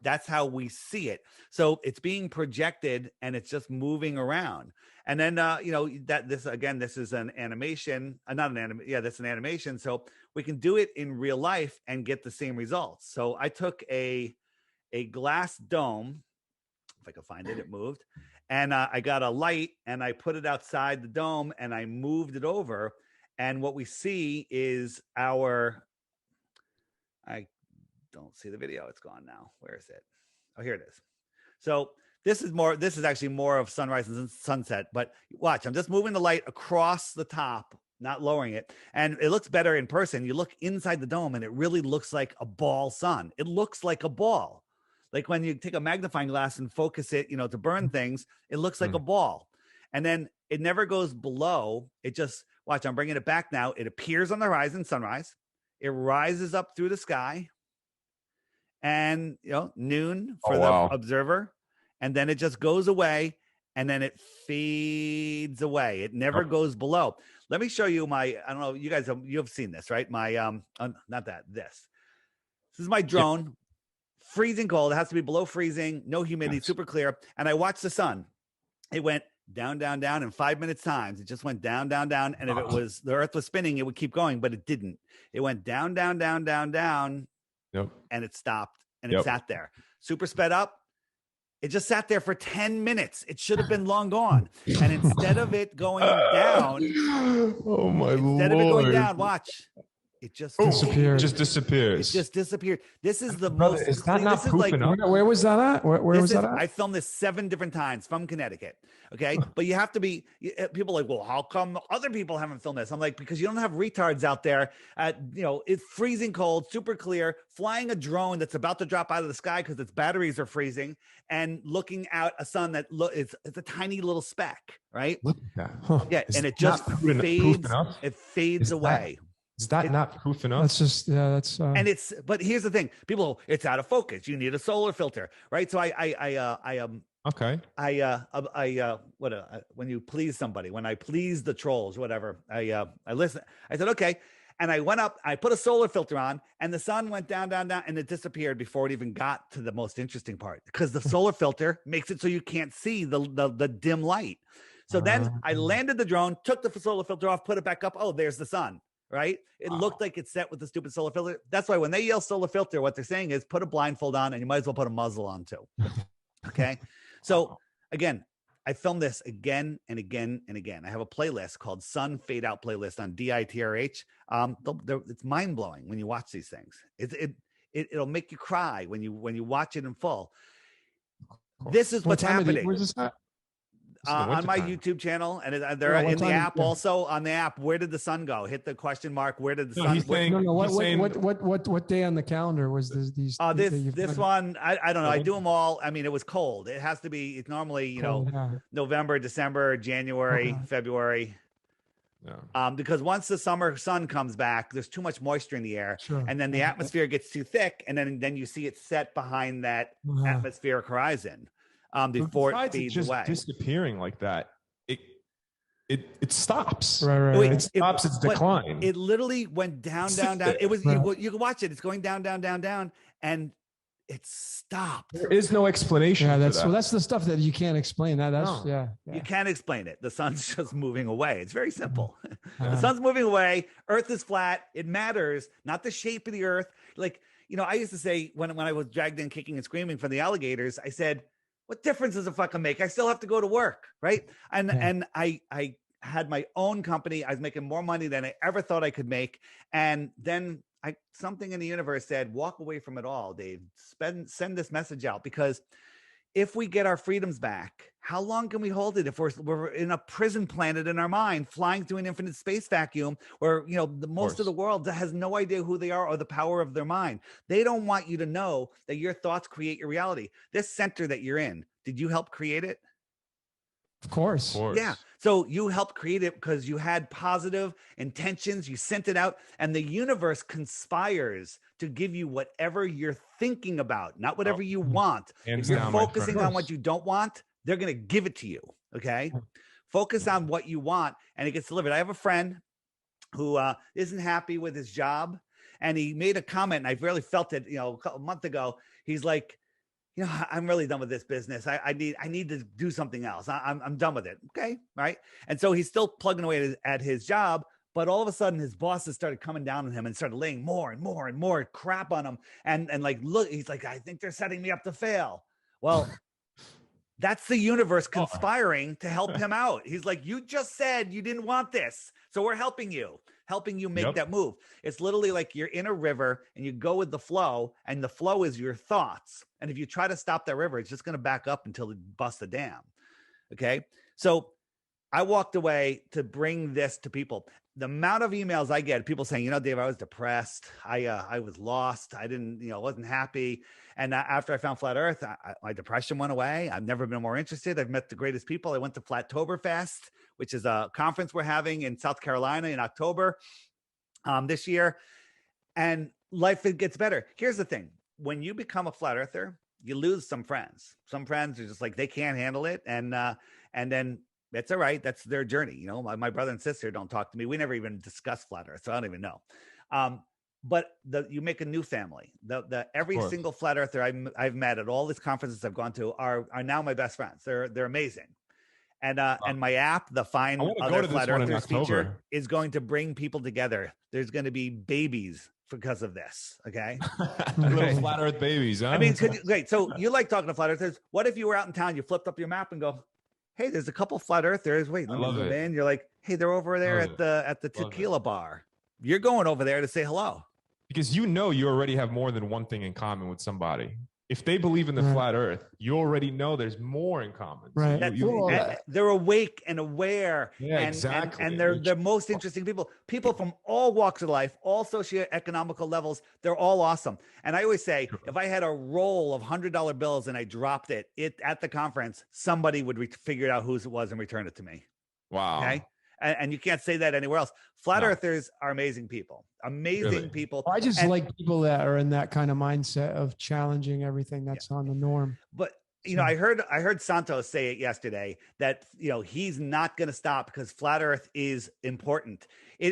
that's how we see it. So it's being projected, and it's just moving around. And then, this is an animation, not an anime. Yeah, that's an animation. So we can do it in real life and get the same results. So I took a glass dome, if I could find it, it moved. And I got a light and I put it outside the dome and I moved it over. And what we see is I don't see the video. It's gone now. Where is it? Oh, here it is. So this is actually more of sunrise and sunset, but watch, I'm just moving the light across the top, not lowering it. And it looks better in person. You look inside the dome and it really looks like a ball sun. It looks like a ball. Like when you take a magnifying glass and focus it, to burn things, it looks like a ball. And then it never goes below. It just, watch, I'm bringing it back now. It appears on the horizon, sunrise. It rises up through the sky. And noon for the observer, and then it just goes away, and then it fades away. It never goes below. Let me show you I don't know, you guys you've seen this, right? My this is my drone. Freezing cold. It has to be below freezing, no humidity, super clear. And I watched the sun. It went down, down, down in 5 minutes times. It just went down, down, down. And if it was the earth was spinning, it would keep going, but it didn't. It went down, down, down, down, down. And it stopped, and it sat there. Super sped up. It just sat there for 10 minutes. It should have been long gone. And instead of it going down, oh my Lord. Instead of it going down, watch. It just disappeared. Just disappears. It just disappeared. This is the Brother, most. Is that not this proof is like, enough? Where was that at? Where was that at? I filmed this 7 different times from Connecticut. Okay. But you have to be, people are like, well, how come other people haven't filmed this? I'm like, because you don't have retards out there at, it's freezing cold, super clear, flying a drone that's about to drop out of the sky because its batteries are freezing, and looking out a sun that it's a tiny little speck, right? Look at that. Yeah. Is and it just fades. It fades away. Is that not proof enough? That's just, that's. And but here's the thing, people, it's out of focus. You need a solar filter, right? So when you please somebody, when I please the trolls, whatever, I listen. I said, okay. And I went up, I put a solar filter on, and the sun went down, down, down, and it disappeared before it even got to the most interesting part, because the solar filter makes it so you can't see the dim light. So then I landed the drone, took the solar filter off, put it back up. Oh, there's the sun. Right? It looked like it's set with the stupid solar filter. That's why when they yell solar filter, what they're saying is put a blindfold on, and you might as well put a muzzle on too. Okay. So again, I filmed this again and again and again. I have a playlist called Sun Fade Out playlist on DITRH. It's mind blowing when you watch these things. It'll make you cry when you watch it in full. This is what's happening. Where's this at? On my YouTube channel, and they're in the app also. On the app, where did the sun go? Hit the question mark. Where did the sun? What day on the calendar was this? This one, I don't know. I do them all. I mean, it was cold. It has to be. It's normally November, December, January, February. Because once the summer sun comes back, there's too much moisture in the air, and then the atmosphere gets too thick, and then you see it set behind that atmospheric horizon before it fades away. Disappearing like that, it stops. Right. It stops its decline. It literally went down. It was you can watch it. It's going down, and it stopped. There is no explanation. Yeah, that's the stuff that you can't explain. You can't explain it. The sun's just moving away. It's very simple. The sun's moving away. Earth is flat. It matters, not the shape of the earth. Like, I used to say when I was dragged in kicking and screaming from the alligators, I said, what difference does it fucking make? I still have to go to work, right? And I had my own company. I was making more money than I ever thought I could make. And then something in the universe said, walk away from it all, Dave. Send this message out, because if we get our freedoms back, how long can we hold it if we're in a prison planet in our mind, flying through an infinite space vacuum where, most of the world has no idea who they are or the power of their mind? They don't want you to know that your thoughts create your reality. This center that you're in, did you help create it? Of course. Yeah. So you helped create it because you had positive intentions. You sent it out, and the universe conspires to give you whatever you're thinking about, not whatever you want. If you're focusing on what you don't want, they're going to give it to you. Okay. Focus on what you want, and it gets delivered. I have a friend who isn't happy with his job, and he made a comment, and I really felt it, a month ago. He's like, I'm really done with this business. I need to do something else. I'm done with it. Okay. Right. And so he's still plugging away at his job, but all of a sudden his bosses started coming down on him and started laying more and more and more crap on him. And like, look, he's like, I think they're setting me up to fail. Well, that's the universe conspiring to help him out. He's like, you just said you didn't want this, so we're helping you make that move. It's literally like you're in a river and you go with the flow, and the flow is your thoughts. And if you try to stop that river, it's just going to back up until it busts the dam. Okay. So I walked away to bring this to people. The amount of emails I get, people saying, Dave, I was depressed. I was lost. I didn't, wasn't happy. And after I found Flat Earth, my depression went away. I've never been more interested. I've met the greatest people. I went to Flattoberfest, which is a conference we're having in South Carolina in October this year. And life gets better. Here's the thing. When you become a flat earther, you lose some friends. Some friends are just like, they can't handle it. And then that's all right. That's their journey. My brother and sister don't talk to me. We never even discuss flat earth, so I don't even know. But you make a new family. Every single flat earther I've met at all these conferences I've gone to are now my best friends. They're amazing. And my app, the Find Other Flat Earthers feature, is going to bring people together. There's going to be babies because of this. Okay. Little flat earth babies. Huh? I mean, great. So you like talking to flat earthers. What if you were out in town, you flipped up your map and go, hey, there's a couple flat earthers. Wait, let me zoom in. You're like, hey, they're over there at the tequila bar. You're going over there to say hello. Because you already have more than one thing in common with somebody. If they believe in the flat earth, you already know there's more in common. Right. They're awake and aware. Yeah, exactly. And they're the most interesting people. People from all walks of life, all socioeconomical levels. They're all awesome. And I always say, if I had a roll of $100 bills and I dropped it at the conference, somebody would figure out whose it was and return it to me. Wow. Okay. And you can't say that anywhere else. Flat earthers are amazing people. People. I just like people that are in that kind of mindset of challenging everything that's on the norm. But I heard Santos say it yesterday that he's not going to stop because flat earth is important.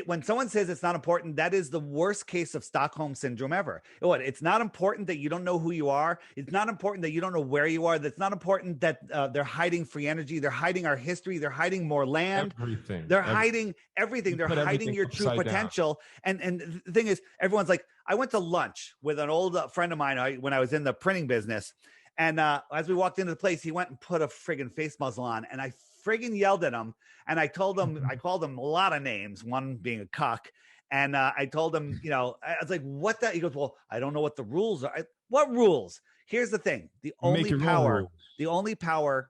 When someone says it's not important, that is the worst case of Stockholm syndrome ever. It's not important that you don't know who you are. It's not important that you don't know where you are. That's not important that they're hiding free energy. They're hiding our history. They're hiding more land. Everything. They're hiding everything. They're hiding your true potential. And the thing is, everyone's like, I went to lunch with an old friend of mine when I was in the printing business. And as we walked into the place, he went and put a friggin' face muzzle on, and I friggin' yelled at him. And I told him, I called him a lot of names, one being a cuck. And I told him, I was like, what the? He goes, well, I don't know what the rules are. What rules? Here's the thing. The only power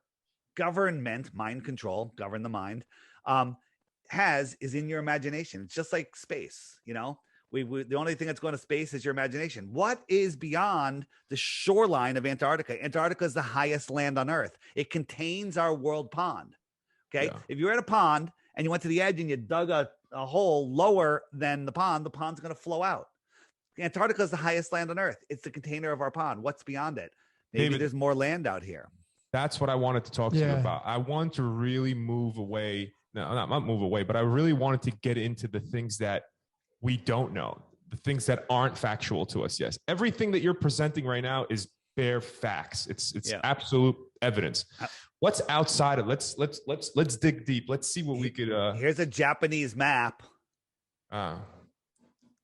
government, mind control, govern the mind, is in your imagination. It's just like space, the only thing that's going to space is your imagination. What is beyond the shoreline of Antarctica? Antarctica is the highest land on Earth. It contains our world pond. Okay. Yeah. If you're at a pond and you went to the edge and you dug a hole lower than the pond's going to flow out. Antarctica is the highest land on Earth. It's the container of our pond. What's beyond it? Maybe David, there's more land out here. That's what I wanted to talk to you about. I want to really move away. No, not move away, but I really wanted to get into the things that we don't know, the things that aren't factual to us. Yes. Everything that you're presenting right now is bare facts. It's absolute evidence. What's outside of let's dig deep. Let's see what we could here's a Japanese map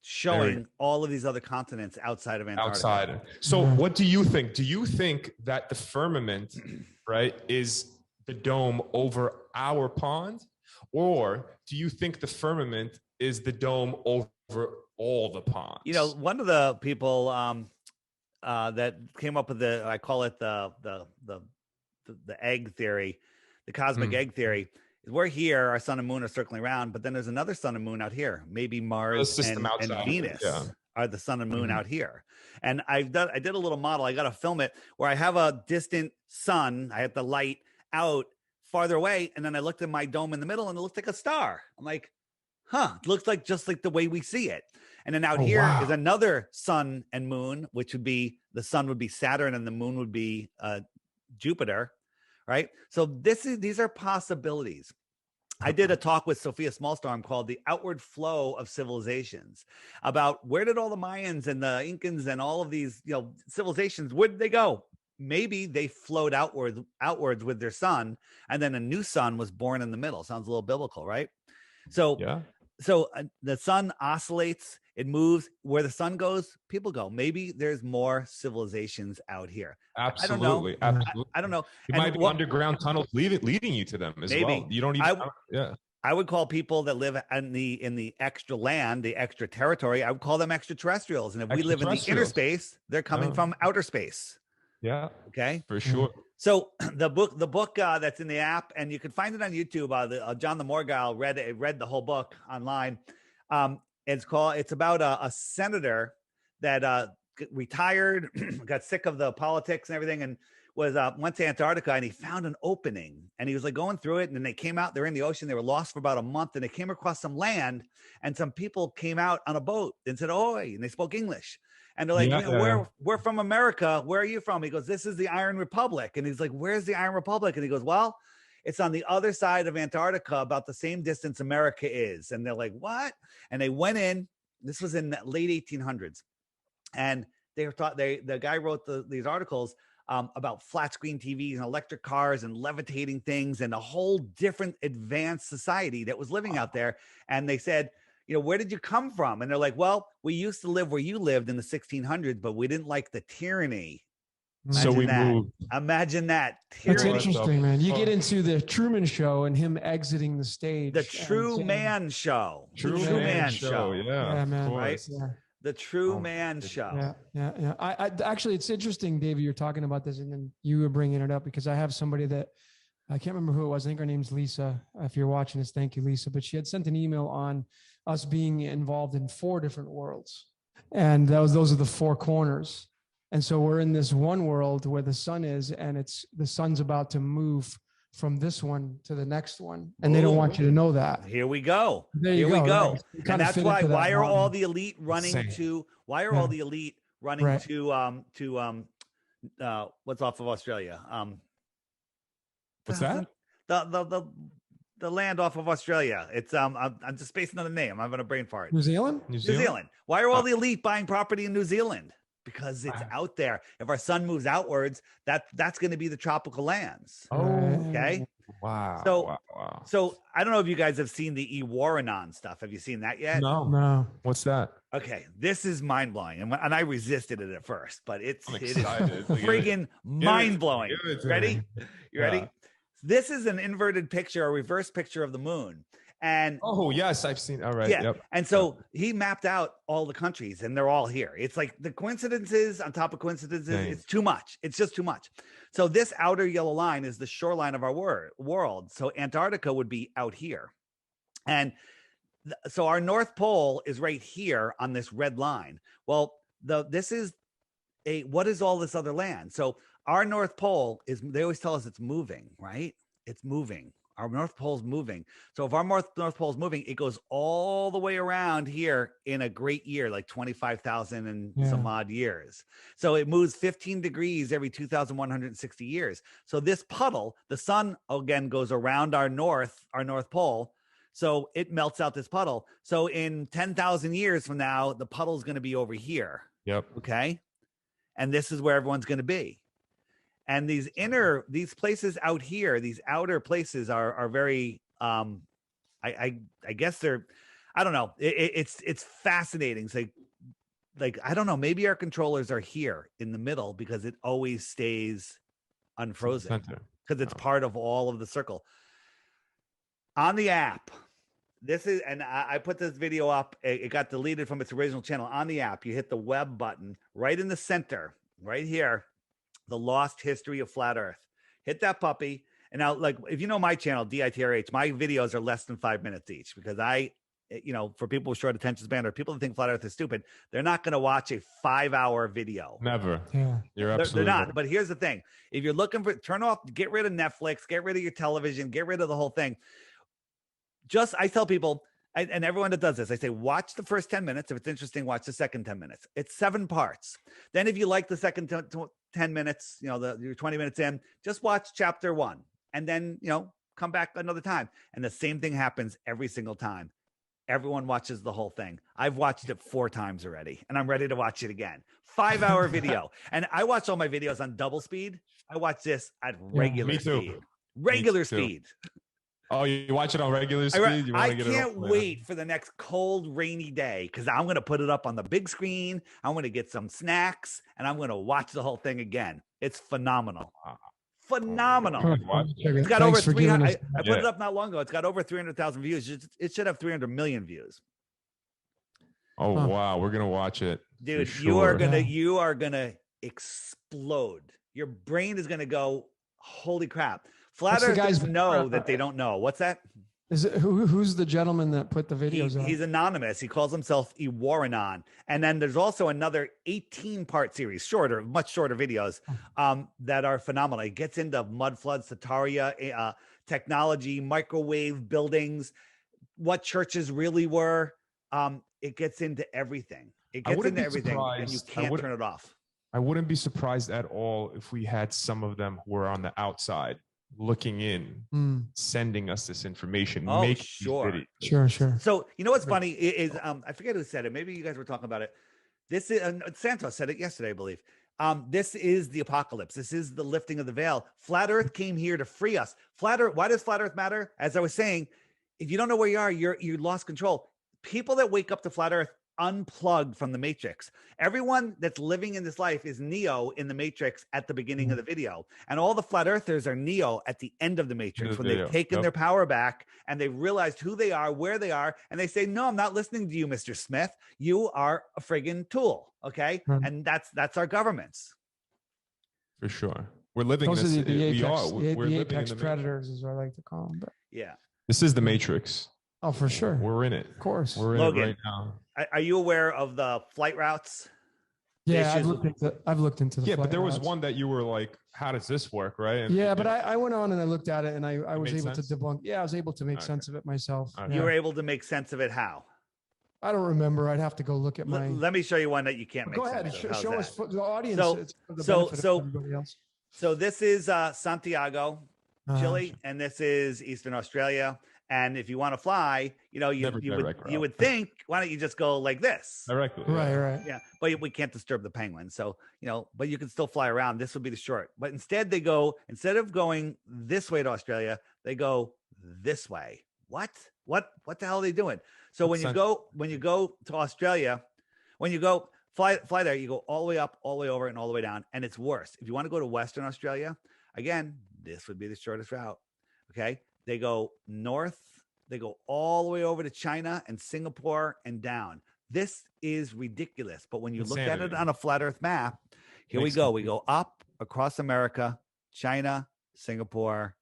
showing all of these other continents outside of Antarctica. So what do you think? Do you think that the firmament, right, is the dome over our pond? Or do you think the firmament is the dome over all the ponds? You know, one of the people that came up with I call it the egg theory, the cosmic egg theory. We're here, our sun and moon are circling around, but then there's another sun and moon out here. Maybe Mars and Venus are the sun and moon out here. And I did a little model. I got to film it where I have a distant sun. I have the light out farther away. And then I looked at my dome in the middle and it looked like a star. I'm like, it looks like just like the way we see it. And then out here is another sun and moon, which would be the sun would be Saturn and the moon would be Jupiter. Right. So these are possibilities. I did a talk with Sophia Smallstorm called The Outward Flow of Civilizations about where did all the Mayans and the Incans and all of these, civilizations, where did they go? Maybe they flowed outwards with their sun, and then a new sun was born in the middle. Sounds a little biblical, right? So the sun oscillates, it moves. Where the sun goes, people go. Maybe there's more civilizations out here. Absolutely. I don't know. It might be underground tunnels leading you to them as well. You don't even. I would call people that live in the extra land, the extra territory, I would call them extraterrestrials. And if we live in the inner space, they're coming from outer space. Yeah. Okay. For sure. So the book that's in the app, and you can find it on YouTube. John the Morgile read the whole book online. It's about a senator that retired, got sick of the politics and everything, and went to Antarctica, and he found an opening, and he was like going through it, and then they came out. They're in the ocean. They were lost for about a month, and they came across some land, and some people came out on a boat and said, "Oi," and they spoke English. And they're like, we're from America. Where are you from? He goes, "This is the Iron Republic." And he's like, "Where's the Iron Republic?" And he goes, "Well, it's on the other side of Antarctica, about the same distance America is." And they're like, "What?" And they went in. This was in the late 1800s. And the guy wrote these articles about flat screen TVs and electric cars and levitating things and a whole different advanced society that was living out there. And they said, "Where did you come from?" And they're like, "Well, we used to live where you lived in the 1600s, but we didn't like the tyranny." So we moved. Imagine that. That's interesting, man. You get into the Truman Show and him exiting the stage. The True Man Show. True Man Show. Yeah, man. Right? Yeah. The True Man Show. Yeah. I actually, it's interesting, David, you're talking about this, and then you were bringing it up because I have somebody that I can't remember who it was. I think her name's Lisa. If you're watching this, thank you, Lisa. But she had sent an email on us being involved in 4 different worlds, and those are the 4 corners. And so we're in this one world where the sun is, and the sun's about to move from this one to the next one, and they don't want you to know that. Here we go. Here we go. Right. And that's why are all the elite running to? Why are all the elite running to what's off of Australia? What's that? The land off of Australia. It's I'm just spacing on the name. I'm having a brain fart. New Zealand. New Zealand. Why are all the elite buying property in New Zealand? Because it's out there. If our sun moves outwards, that's going to be the tropical lands. Oh, okay. Wow. So I don't know if you guys have seen the Iwaranon stuff. Have you seen that yet? No. What's that? Okay, this is mind blowing, and I resisted it at first, but it is friggin' mind blowing. Ready? You ready? This is an inverted picture, a reverse picture of the moon. And yes, I've seen. All right. Yeah. Yep. And so he mapped out all the countries, and they're all here. It's like the coincidences on top of coincidences. Dang. It's too much. It's just too much. So this outer yellow line is the shoreline of our world. So Antarctica would be out here. And so our North Pole is right here on this red line. Well, this is what is all this other land? So our North Pole they always tell us it's moving, right? It's moving. Our North Pole's moving. So if our North Pole's moving, it goes all the way around here in a great year, like 25,000 and some odd years. So it moves 15 degrees every 2,160 years. So this puddle, the sun again goes around our North Pole. So it melts out this puddle. So in 10,000 years from now, the puddle's going to be over here. Yep. Okay. And this is where everyone's going to be. And these places out here, these outer places are very, I guess they're, I don't know. It's fascinating. It's like, I don't know, maybe our controllers are here in the middle because it always stays unfrozen because it's part of all of the circle. On the app, this is, and I put this video up. It got deleted from its original channel. On the app, you hit the web button right in the center, right here. The Lost History of Flat Earth. Hit that puppy. And now, like, if you know my channel, DITRH, my videos are less than 5 minutes each because for people with short attention span or people that think Flat Earth is stupid, they're not going to watch a 5-hour video. Never. Yeah. You're absolutely they're not. right. But here's the thing. If you're looking for, turn off, get rid of Netflix, get rid of your television, get rid of the whole thing. I tell people, and everyone that does this, I say, watch the first 10 minutes. If it's interesting, watch the second 10 minutes. It's 7 parts. Then if you like the second 10 minutes, you're 20 minutes in, just watch chapter 1 and then, come back another time. And the same thing happens every single time. Everyone watches the whole thing. I've watched it 4 times already and I'm ready to watch it again. 5-hour video. And I watch all my videos on double speed. I watch this at regular speed. Regular speed. Oh, you watch it on regular speed? I can't wait for the next cold, rainy day because I'm going to put it up on the big screen. I'm going to get some snacks and I'm going to watch the whole thing again. It's phenomenal. Phenomenal. It's got over 300. I put it up not long ago. It's got over 300,000 views. It should have 300 million views. Oh, wow. We're going to watch it. Dude, sure. you are going to explode. Your brain is going to go, holy crap. Flat Earthers know that they don't know. What's that? Is it who's the gentleman that put the videos on? He's anonymous. He calls himself Iwaranon. And then there's also another 18-part series, much shorter videos that are phenomenal. It gets into mud floods, Sataria, technology, microwave buildings, what churches really were. It gets into everything. It gets into everything, and you can't turn it off. I wouldn't be surprised at all if we had some of them who are on the outside looking in, sending us this information. Oh, sure. So, you know what's funny is, I forget who said it. Maybe you guys were talking about it. This is, Santos said it yesterday, I believe. This is the apocalypse. This is the lifting of the veil. Flat Earth came here to free us. Flat Earth. Why does Flat Earth matter? As I was saying, if you don't know where you are, you lost control. People that wake up to Flat Earth unplugged from the Matrix. Everyone that's living in this life is Neo in the Matrix at the beginning of the video. And all the Flat Earthers are Neo at the end of the Matrix when they've taken their power back and they've realized who they are, where they are. And they say, no, I'm not listening to you, Mr. Smith. You are a friggin' tool. Okay. And that's our governments. For sure. We're living Those this. are the apex, we're the living apex in the predators is what I like to call them. But yeah. This is the Matrix. Oh, for sure. We're in it. Of course. We're in Logan, it right now. Are you aware of the flight routes? Yeah, I've looked into the Yeah, but there was routes. one that you were like, how does this work, right? And, yeah, but I went on and I looked at it and I was able sense? to debunk. Yeah, I was able to make sense of it myself. Okay. You were able to make sense of it. How? I don't remember. I'd have to go look at my. Let me show you one that you can't make Go sense ahead. of. How's Show that? us the audience. So- it's for the so- benefit so- of everybody else. So this is Santiago, Chile, and this is Eastern Australia. And if you want to fly, you would think, why don't you just go like this? Directly. Right. Yeah, but we can't disturb the penguins. So, but you can still fly around. This would be the short. But instead of going this way to Australia, they go this way. What the hell are they doing? So when you go to Australia, when you go fly there, you go all the way up, all the way over, and all the way down. And it's worse. If you want to go to Western Australia, again, this would be the shortest route. Okay. They go north, they go all the way over to China and Singapore and down. This is ridiculous. But when you look at it on a flat earth map, here we go. We go up across America, China, Singapore,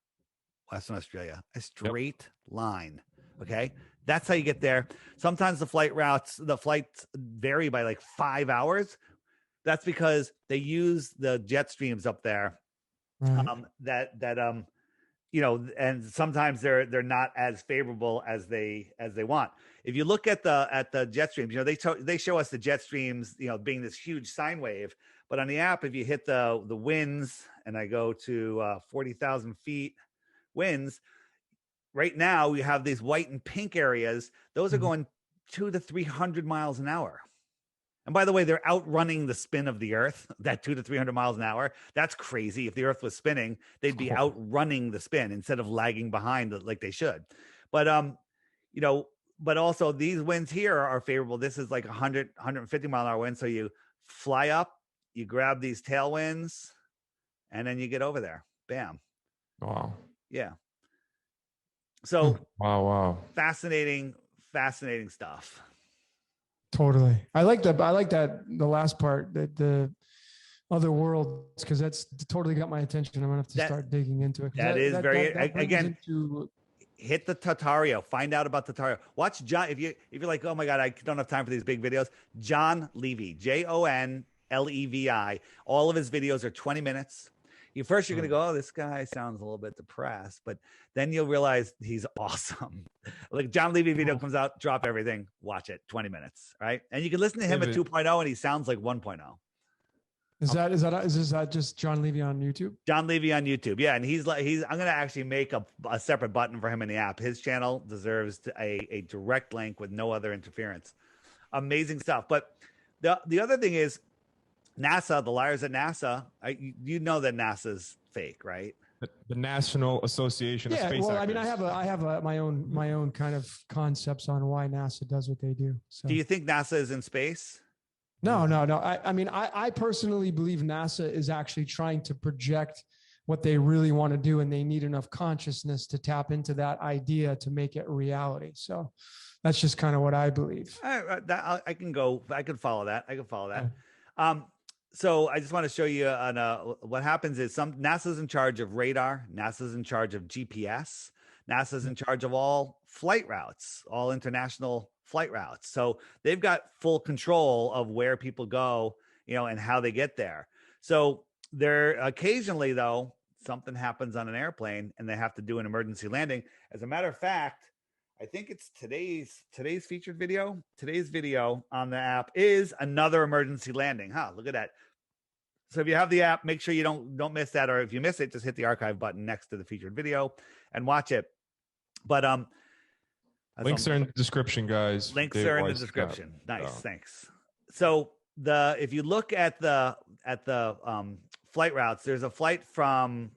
Western Australia, a straight line. Okay. That's how you get there. Sometimes the flights vary by like 5 hours. That's because they use the jet streams up there. Right. and sometimes they're not as favorable as they want. If you look at the jet streams, they show us the jet streams, being this huge sine wave. But on the app, if you hit the winds, and I go to 40,000 feet winds, right now we have these white and pink areas. Those are going 200 to 300 miles an hour. And by the way, they're outrunning the spin of the Earth, that 200 to 300 miles an hour. That's crazy. If the Earth was spinning, they'd be outrunning the spin instead of lagging behind like they should. But but also these winds here are favorable. This is like 100, 150 mile an hour wind. So you fly up, you grab these tailwinds, and then you get over there. Bam. Wow. Yeah. So wow. Fascinating stuff. Totally. I like that. The last part, that the other worlds, because that's totally got my attention. I'm gonna have to start digging into it. Again, hit the Tatario. Find out about Tatario. Watch John. If you're like, oh my God, I don't have time for these big videos. John Levy, JonLevi. All of his videos are 20 minutes. You're going to go, oh, this guy sounds a little bit depressed, but then you'll realize he's awesome. Like John Levy video comes out, drop everything, watch it, 20 minutes, right? And you can listen to him at 2.0 and he sounds like 1.0. Is that just John Levy on YouTube? John Levy on YouTube. Yeah. And I'm going to actually make a separate button for him in the app. His channel deserves a direct link with no other interference. Amazing stuff. But the other thing is, NASA, the liars at NASA, you know that NASA's fake, right? The National Association of Space Actors. I mean, I have my own kind of concepts on why NASA does what they do. So. Do you think NASA is in space? No. I mean, I personally believe NASA is actually trying to project what they really want to do, and they need enough consciousness to tap into that idea to make it reality. So that's just kind of what I believe. I can follow that. Yeah. So I just want to show you what happens is NASA's in charge of radar. NASA's in charge of GPS. NASA's in charge of all flight routes, all international flight routes. So they've got full control of where people go, and how they get there. So there occasionally, though, something happens on an airplane and they have to do an emergency landing. As a matter of fact, I think it's today's featured video. Today's video on the app is another emergency landing. Look at that. So if you have the app, make sure you don't miss that. Or if you miss it, just hit the archive button next to the featured video and watch it. But links are in the description, guys. Links are in the description. Nice, thanks. So if you look at the flight routes, there's a flight from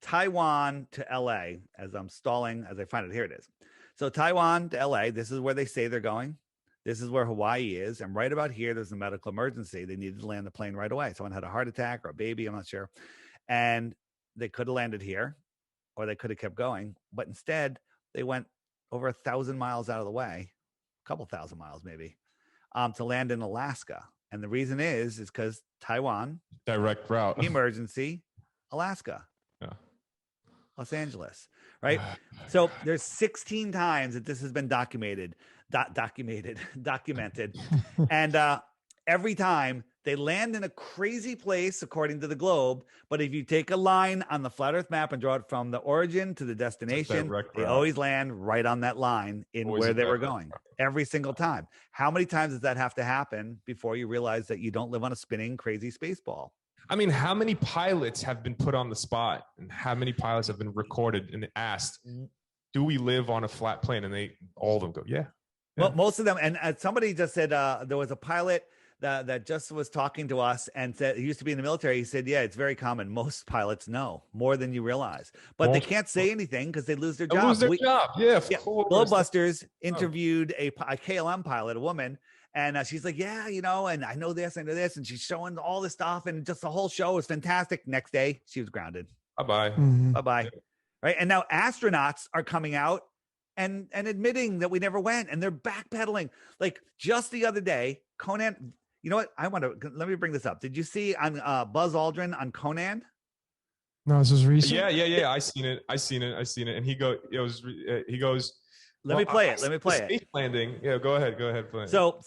Taiwan to LA. As I'm stalling, as I find it, here it is. So Taiwan to LA, this is where they say they're going. This is where Hawaii is. And right about here, there's a medical emergency. They needed to land the plane right away. Someone had a heart attack or a baby, I'm not sure. And they could have landed here, or they could have kept going. But instead, they went over 1,000 miles out of the way, a couple thousand miles maybe, to land in Alaska. And the reason is because Taiwan, direct route, emergency, Alaska. Yeah. Los Angeles, right? So there's 16 times that this has been documented. And every time they land in a crazy place, according to the globe. But if you take a line on the flat earth map and draw it from the origin to the destination, they always land right on that line in where they were going every single time. How many times does that have to happen before you realize that you don't live on a spinning crazy space ball? I mean, how many pilots have been put on the spot, and how many pilots have been recorded and asked, do we live on a flat plane? And all of them go, yeah. Well, most of them. And somebody just said there was a pilot that just was talking to us and said he used to be in the military. He said, yeah, it's very common. Most pilots know more than you realize, but they can't say anything because they lose their job. Yeah, of course. Globebusters interviewed a KLM pilot, a woman, and she's like, yeah, and I know this, and she's showing all this stuff, and just the whole show was fantastic. Next day, she was grounded. Bye-bye. Mm-hmm. Bye-bye. Yeah. Right. And now astronauts are coming out and admitting that we never went, and they're backpedaling. Like just the other day, Conan, you know what? Let me bring this up. Did you see on Buzz Aldrin on Conan? No, this is recent. Yeah. I seen it. And he goes, Let me play it. Space landing. Yeah, go ahead. Play it. So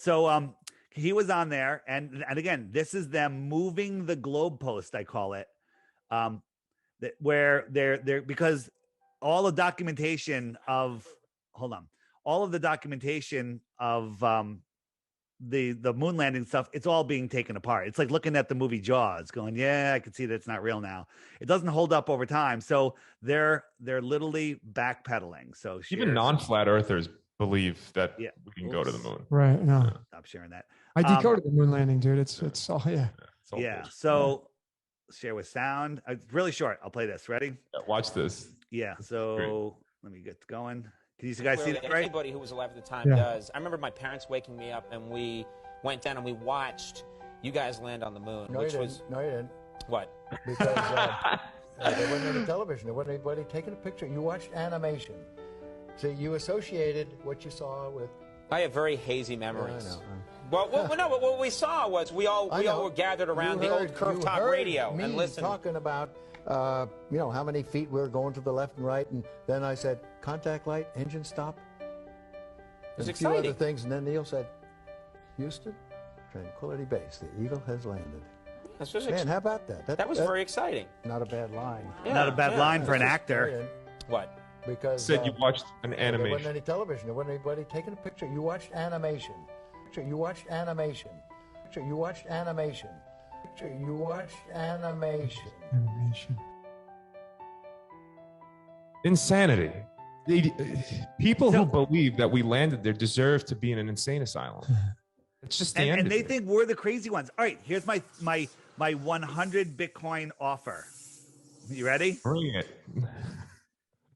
he was on there, and again, this is them moving the globe post, I call it, where they're because all the documentation of all of the documentation of the moon landing stuff, it's all being taken apart. It's like looking at the movie Jaws going, yeah, I can see that it's not real now. It doesn't hold up over time. So they're literally backpedaling. So even non-flat earthers believe that we can go to the moon. Right. No. Stop sharing that. I decoded the moon landing, dude. It's all, yeah. It's all Yeah. bullshit. So share with sound. It's really short. I'll play this. Ready? Yeah, watch this. Yeah. So Great. let me get going. Can you guys see that right? Anybody who was alive at the time does. I remember my parents waking me up, and we went down and we watched you guys land on the moon. No, you didn't. What? Because there wasn't any television. There wasn't anybody taking a picture. You watched animation. So you associated what you saw with... I have very hazy memories. I know. Well, no, but what we saw was we all were gathered around the old curved top radio and listened. Talking about how many feet we were going to the left and right, and then I said, contact light, engine stop. It was and a few exciting. other things, and then Neil said, Houston, Tranquility Base, the Eagle has landed. This was Man, how about that? That was very exciting. Not a bad line. Yeah, Not a bad line for an Just actor. saying, What? Because Said you watched an there wasn't animation. any television. There wasn't anybody taking a picture. You watched animation. You watched animation. You watched animation. You watched animation. Animation. Insanity. People who believe that we landed there deserve to be in an insane asylum. It's just the end And of they it. think we're the crazy ones. All right, here's my 100 Bitcoin offer. You ready? Bring it.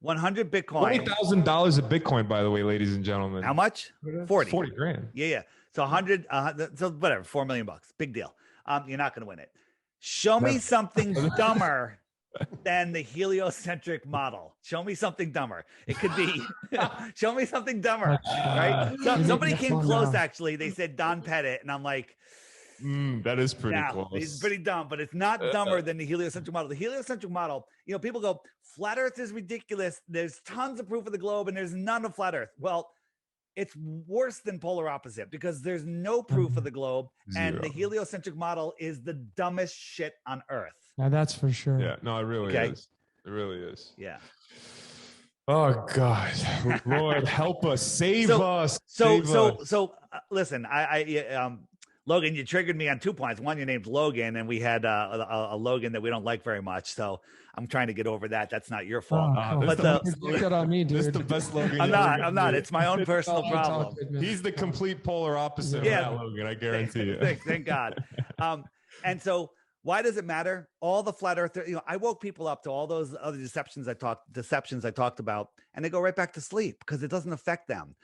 100 Bitcoin. $20,000 of Bitcoin, by the way, ladies and gentlemen. How much? 40. 40 grand. Yeah. So 100, so whatever, $4 million. Big deal. You're not going to win it. Show me something dumber than the heliocentric model. Show me something dumber. It could be, show me something dumber, right? So, somebody came close, actually. They said Don Pettit, and I'm like, That is pretty yeah, close. he's pretty dumb, but it's not dumber than the heliocentric model. The heliocentric model, people go, flat Earth is ridiculous. There's tons of proof of the globe, and there's none of flat Earth. Well, it's worse than polar opposite because there's no proof of the globe, and the heliocentric model is the dumbest shit on Earth. Yeah, that's for sure. Yeah, no, it really Okay. is. It really is. Yeah. Oh God, Lord, help us, save us. Save us. Listen, Logan, you triggered me on 2 points. One, your name's Logan, and we had a Logan that we don't like very much. So I'm trying to get over that. That's not your fault. But look at on me, dude. This is the best Logan. I'm not. It's my own personal problem. He's the complete polar opposite of that Logan, I guarantee you. Thank God. And so why does it matter? All the flat earth, I woke people up to all those other deceptions I talked about, and they go right back to sleep because it doesn't affect them.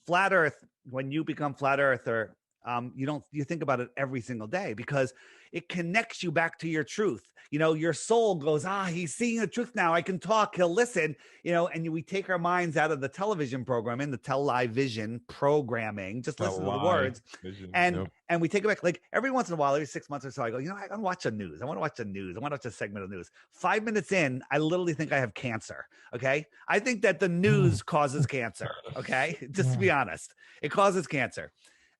Flat earth, when you become flat earther, you think about it every single day because it connects you back to your truth. Your soul goes, he's seeing the truth now. I can talk. He'll listen, and we take our minds out of the television programming, the television programming, just listen to the words. And we take it back. Like every once in a while, every 6 months or so, I go, I want to watch the news. I want to watch the news. I want to watch a segment of the news. 5 minutes in, I literally think I have cancer. Okay. I think that the news causes cancer. Okay. Just to be honest, it causes cancer.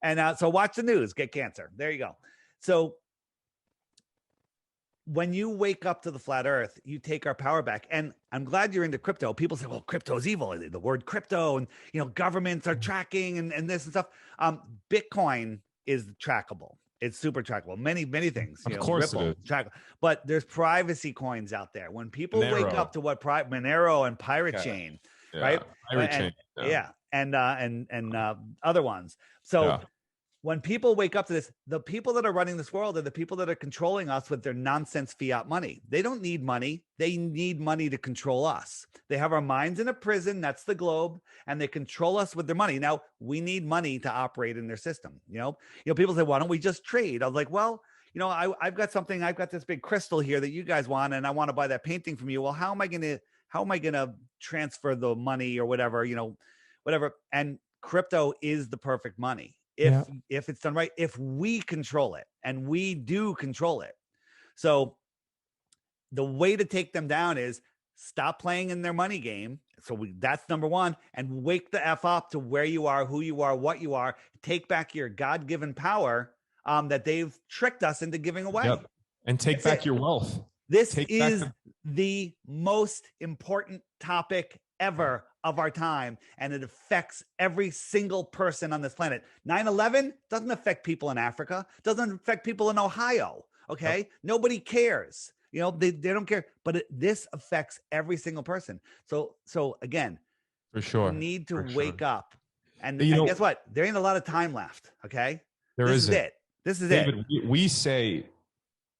And so watch the news, get cancer. There you go. So when you wake up to the flat earth, you take our power back. And I'm glad you're into crypto. People say, well, crypto is evil. The word crypto and, governments are tracking and this and stuff. Bitcoin is trackable. It's super trackable. Many things. Of course Ripple, it is. trackable. But there's privacy coins out there. When people wake Monero. up to what Monero and Pirate Chain, right? Pirate Chain. Yeah. And other ones. So when people wake up to this, the people that are running this world are the people that are controlling us with their nonsense fiat money. They don't need money. They need money to control us. They have our minds in a prison. That's the globe. And they control us with their money. Now we need money to operate in their system. People say, why don't we just trade? I was like, well, I've got something. I've got this big crystal here that you guys want, and I want to buy that painting from you. Well, how am I going to transfer the money or whatever, whatever. And crypto is the perfect money. If it's done right, if we control it, and we do control it. So the way to take them down is stop playing in their money game. So that's number one, and wake the F up to where you are, who you are, what you are. Take back your God-given power that they've tricked us into giving away. And take back your wealth. This is the most important topic ever of our time, and it affects every single person on this planet. 9/11 doesn't affect people in Africa, doesn't affect people in Ohio. Okay. Yep. Nobody cares. They don't care, but this affects every single person. So again, For sure. we need to For wake sure. up. And You know, guess what? There ain't a lot of time left. Okay. There This isn't. is it. This is David, it. we say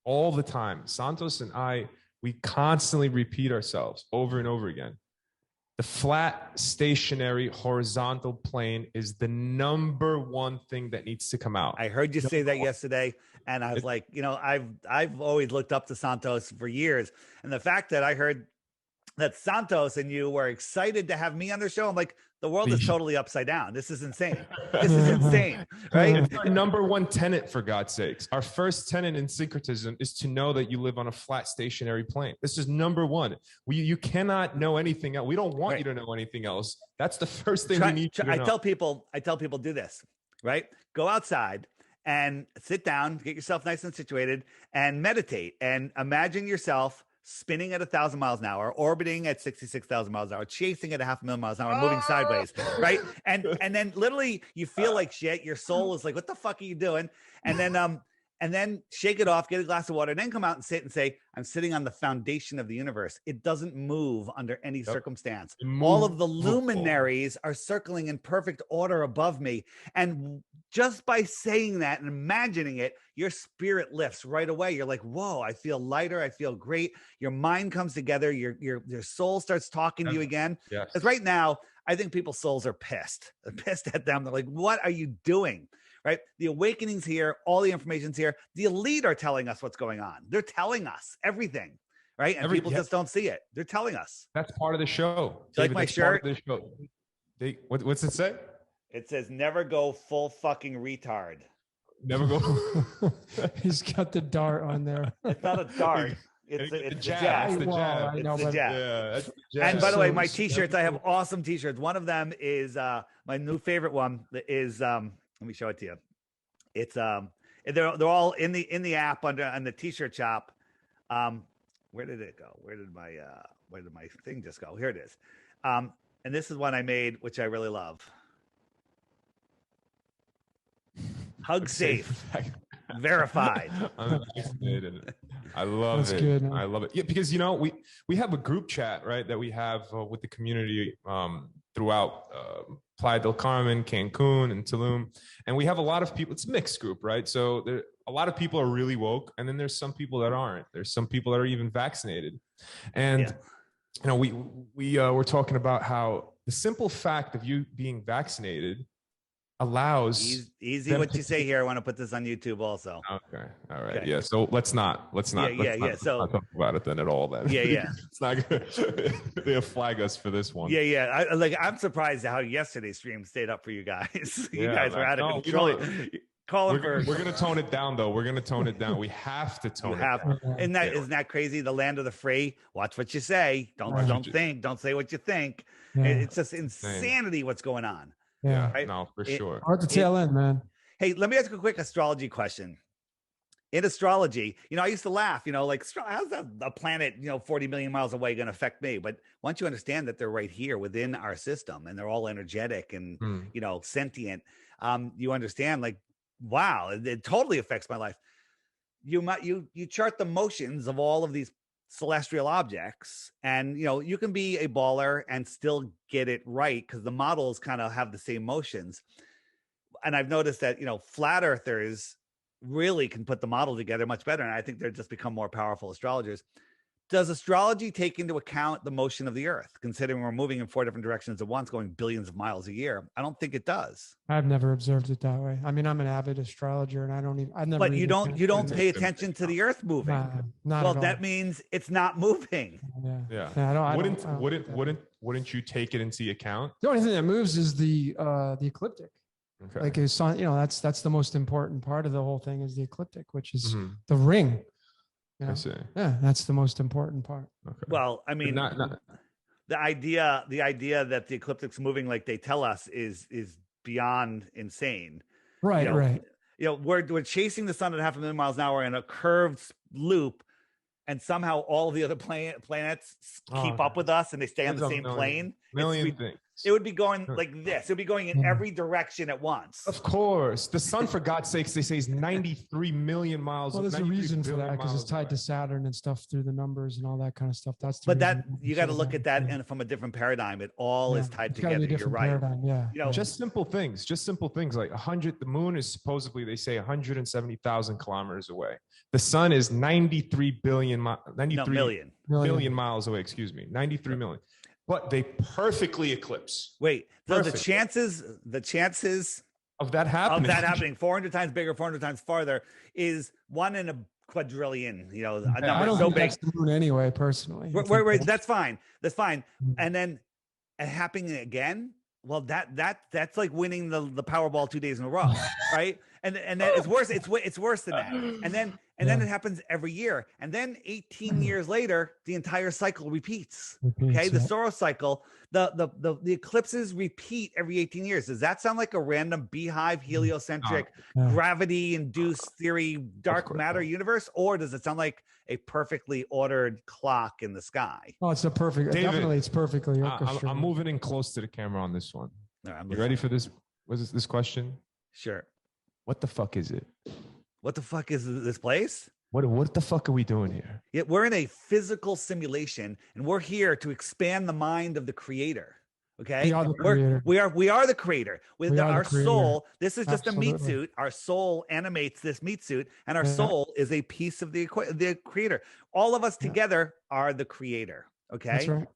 all the time, Santos and I, we constantly repeat ourselves over and over again. The flat, stationary, horizontal plane is the number one thing that needs to come out. I heard you say that yesterday, and I was like, I've always looked up to Santos for years, and the fact that I heard that Santos and you were excited to have me on their show, I'm like, the world is totally upside down. This is insane. This is insane, right? It's our number one tenet, for God's sakes. Our first tenet in syncretism is to know that you live on a flat, stationary plane. This is number one. You cannot know anything else. We don't want you to know anything else. That's the first thing we need to know. I tell people, do this, right? Go outside and sit down, get yourself nice and situated, and meditate, and imagine yourself spinning at 1,000 miles an hour, orbiting at 66,000 miles an hour, chasing at 500,000 miles an hour, moving sideways, right? And then literally you feel like shit. Your soul is like, what the fuck are you doing? And then shake it off, get a glass of water, and then come out and sit and say, I'm sitting on the foundation of the universe. It doesn't move under any circumstance. All of the luminaries are circling in perfect order above me. And just by saying that and imagining it, your spirit lifts right away. You're like, whoa, I feel lighter. I feel great. Your mind comes together. Your soul starts talking to you again. Because right now, I think people's souls are pissed. They're pissed at them. They're like, what are you doing? Right? The awakening's here. All the information's here. The elite are telling us what's going on. They're telling us everything. Right? And people just don't see it. They're telling us. That's part of the show. Do you like my shirt? What's it say? It says, never go full fucking retard. Never go. He's got the dart on there. It's not a dart. It's the jab. It's the jab. It's the jab. Yeah, that's the jab. And by the way, my t-shirts, I have awesome t-shirts. One of them is my new favorite one is let me show it to you. It's they're all in the app on the t-shirt shop. Where did it go? Where did my thing just go? Here it is. And this is one I made, which I really love. Hug safe. Verified. I'm fascinated. I love That's it. good, man. I love it. Yeah, because we have a group chat, right, that we have with the community throughout Playa del Carmen, Cancun, and Tulum, and we have a lot of people. It's a mixed group, right? So a lot of people are really woke, and then there's some people that aren't. There's some people that are even vaccinated, and we're talking about how the simple fact of you being vaccinated allows easy what you say here. I want to put this on YouTube also. Okay. All right. Okay. Yeah. So let's not So talk about it then at all then. Yeah. It's not good. They'll flag us for this one. Yeah. I'm surprised how yesterday's stream stayed up for you guys. You guys were out of control. We're gonna tone it down though. We're gonna tone it down. We have to tone it down. Isn't that crazy? The land of the free. Watch what you say. Don't think. Don't say what you think. Yeah. It's just insanity what's going on. Yeah, right? No, for sure. Hard to tail end, man. Hey, let me ask you a quick astrology question. In astrology, I used to laugh, like, how's a planet, 40 million miles away going to affect me? But once you understand that they're right here within our system and they're all energetic and, sentient, you understand, like, wow, it totally affects my life. You chart the motions of all of these celestial objects, and you can be a baller and still get it right because the models kind of have the same motions. And I've noticed that flat earthers really can put the model together much better, and I think they're just become more powerful astrologers. Does astrology take into account the motion of the earth, considering we're moving in 4 different directions at once, going billions of miles a year? I don't think it does. I've never observed it that way. I mean, I'm an avid astrologer, and I've never. But you don't pay attention to the earth moving. Not well, at all. that means it's not moving. Yeah. I Wouldn't you take it into account? The only thing that moves is the ecliptic. Okay. Like it's that's the most important part of the whole thing is the ecliptic, which is Mhm. the ring. I see. Yeah, that's the most important part. Okay. Well, I mean, the idea that the ecliptic's moving like they tell us is beyond insane. Right, right. We're chasing the sun at 500,000 miles an hour in a curved loop, and somehow all the other planets keep up with us and they stay on the same plane. Million things. It would be going like this. It would be going in every direction at once. Of course. The sun, for God's sakes, they say is 93 million miles. Well, there's a reason for that because it's tied to Saturn and stuff through the numbers and all that kind of stuff. That's the but that reason you got to look at that and from a different paradigm. It all is tied together. You're right. Yeah. You know, just simple things. Like 100. The moon is supposedly, they say, 170,000 kilometers away. The sun is 93 billion, 93 billion miles away. Excuse me, 93 million. But they perfectly eclipse. Wait, so the chances of that happening 400 times bigger, 400 times farther is 1 in a quadrillion. You know, a number I don't so think big. that's the moon anyway, personally. Wait, that's fine. That's fine. And then happening again. Well, that's like winning the Powerball 2 days in a row, right? And then it's worse. It's worse than that. And then it happens every year. And then 18 years later, the entire cycle repeats. Okay, the Soros cycle, the eclipses repeat every 18 years. Does that sound like a random beehive, heliocentric, gravity-induced theory, dark matter universe, or does it sound like a perfectly ordered clock in the sky? Oh, it's a perfect. David, definitely, it's perfectly orchestrated. I'm moving in close to the camera on this one. All right, you ready for this? Was this question? Sure. What the fuck is it? What the fuck is this place? What the fuck are we doing here? Yeah, we're in a physical simulation, and we're here to expand the mind of the creator. Okay, we are the creator. We are the creator. With our soul, this is just Absolutely. a meat suit. Our soul animates this meat suit, and our soul is a piece of the creator. All of us together are the creator. Okay, That's right.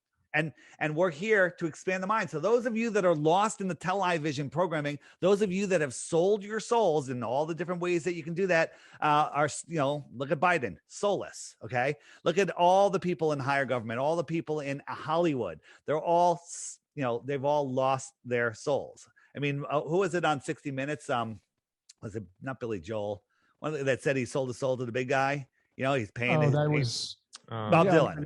And we're here to expand the mind. So those of you that are lost in the television programming, those of you that have sold your souls in all the different ways that you can do that, are, you know, look at Biden, soulless. Okay, look at all the people in higher government, all the people in Hollywood. They're all, you know, they've all lost their souls. I mean, who was it on 60 Minutes? Was it not Billy Joel? One that said he sold his soul to the big guy. You know, he's paying. Bob Dylan.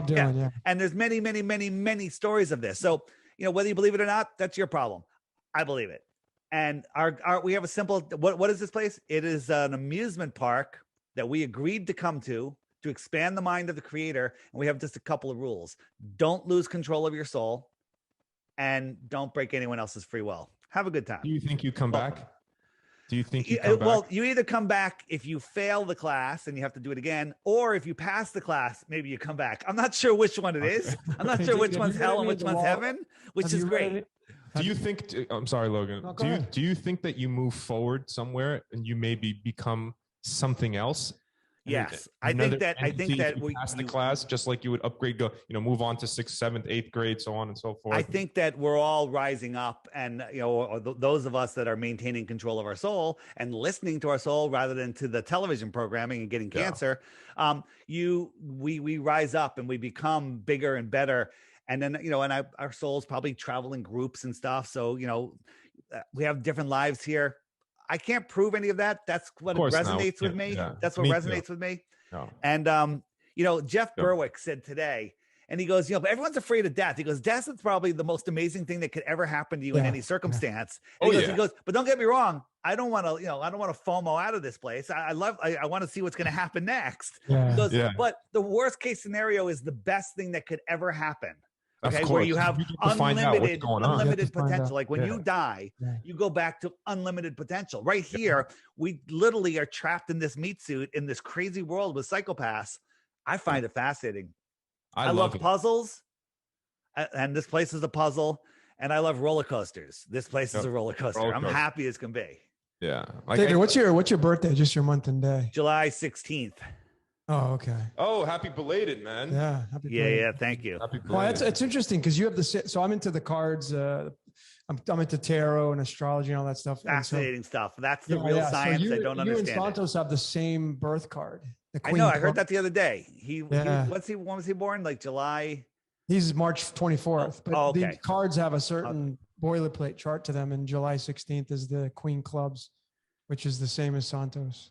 Yeah. And there's many stories of this. So, you know, whether you believe it or not, that's your problem. I believe it. And we have a simple, what is this place? It is an amusement park that we agreed to come to expand the mind of the creator. And we have just a couple of rules. Don't lose control of your soul and don't break anyone else's free will. Have a good time. Do you think you come back? Do you think you come back? Well, you either come back if you fail the class and you have to do it again, or if you pass the class, maybe you come back. I'm not sure which one it is. I'm not sure which one's hell and which one's heaven, which is great. Do you think, I'm sorry, Logan, do you think that you move forward somewhere and you maybe become something else? Yes, I think that we pass the class just like you would upgrade, move on to 6th, 7th, 8th grade, so on and so forth. I think that we're all rising up, and those of us that are maintaining control of our soul and listening to our soul rather than to the television programming and getting cancer. We rise up and we become bigger and better, and then and our souls probably travel in groups and stuff. So we have different lives here. I can't prove any of that. That's what resonates with me. Yeah. That's what resonates with me. No. And, Jeff Berwick said today, and he goes, but everyone's afraid of death. He goes, death is probably the most amazing thing that could ever happen to you in any circumstance. Yeah. He goes, but don't get me wrong. I don't want to, I don't want to FOMO out of this place. I want to see what's going to happen next. Yeah. He goes, but the worst case scenario is the best thing that could ever happen. Okay, where you have unlimited potential. Like when you die, you go back to unlimited potential. Right here, we literally are trapped in this meat suit in this crazy world with psychopaths. I find it fascinating. I love puzzles, and this place is a puzzle. And I love roller coasters. This place is a roller coaster. I'm happy as can be. Yeah. David, what's your birthday? Just your month and day? July 16th. Oh, okay. Oh, happy belated, man. Yeah. Happy belated. Yeah. Thank you. Well, it's interesting because you have so I'm into the cards. I'm into tarot and astrology and all that stuff. Fascinating stuff. That's the real science. I don't understand. You and Santos have the same birth card. I know. I heard that the other day. When was he born? Like July? He's March 24th. But okay. These cards have a certain boilerplate chart to them, and July 16th is the Queen Clubs, which is the same as Santos.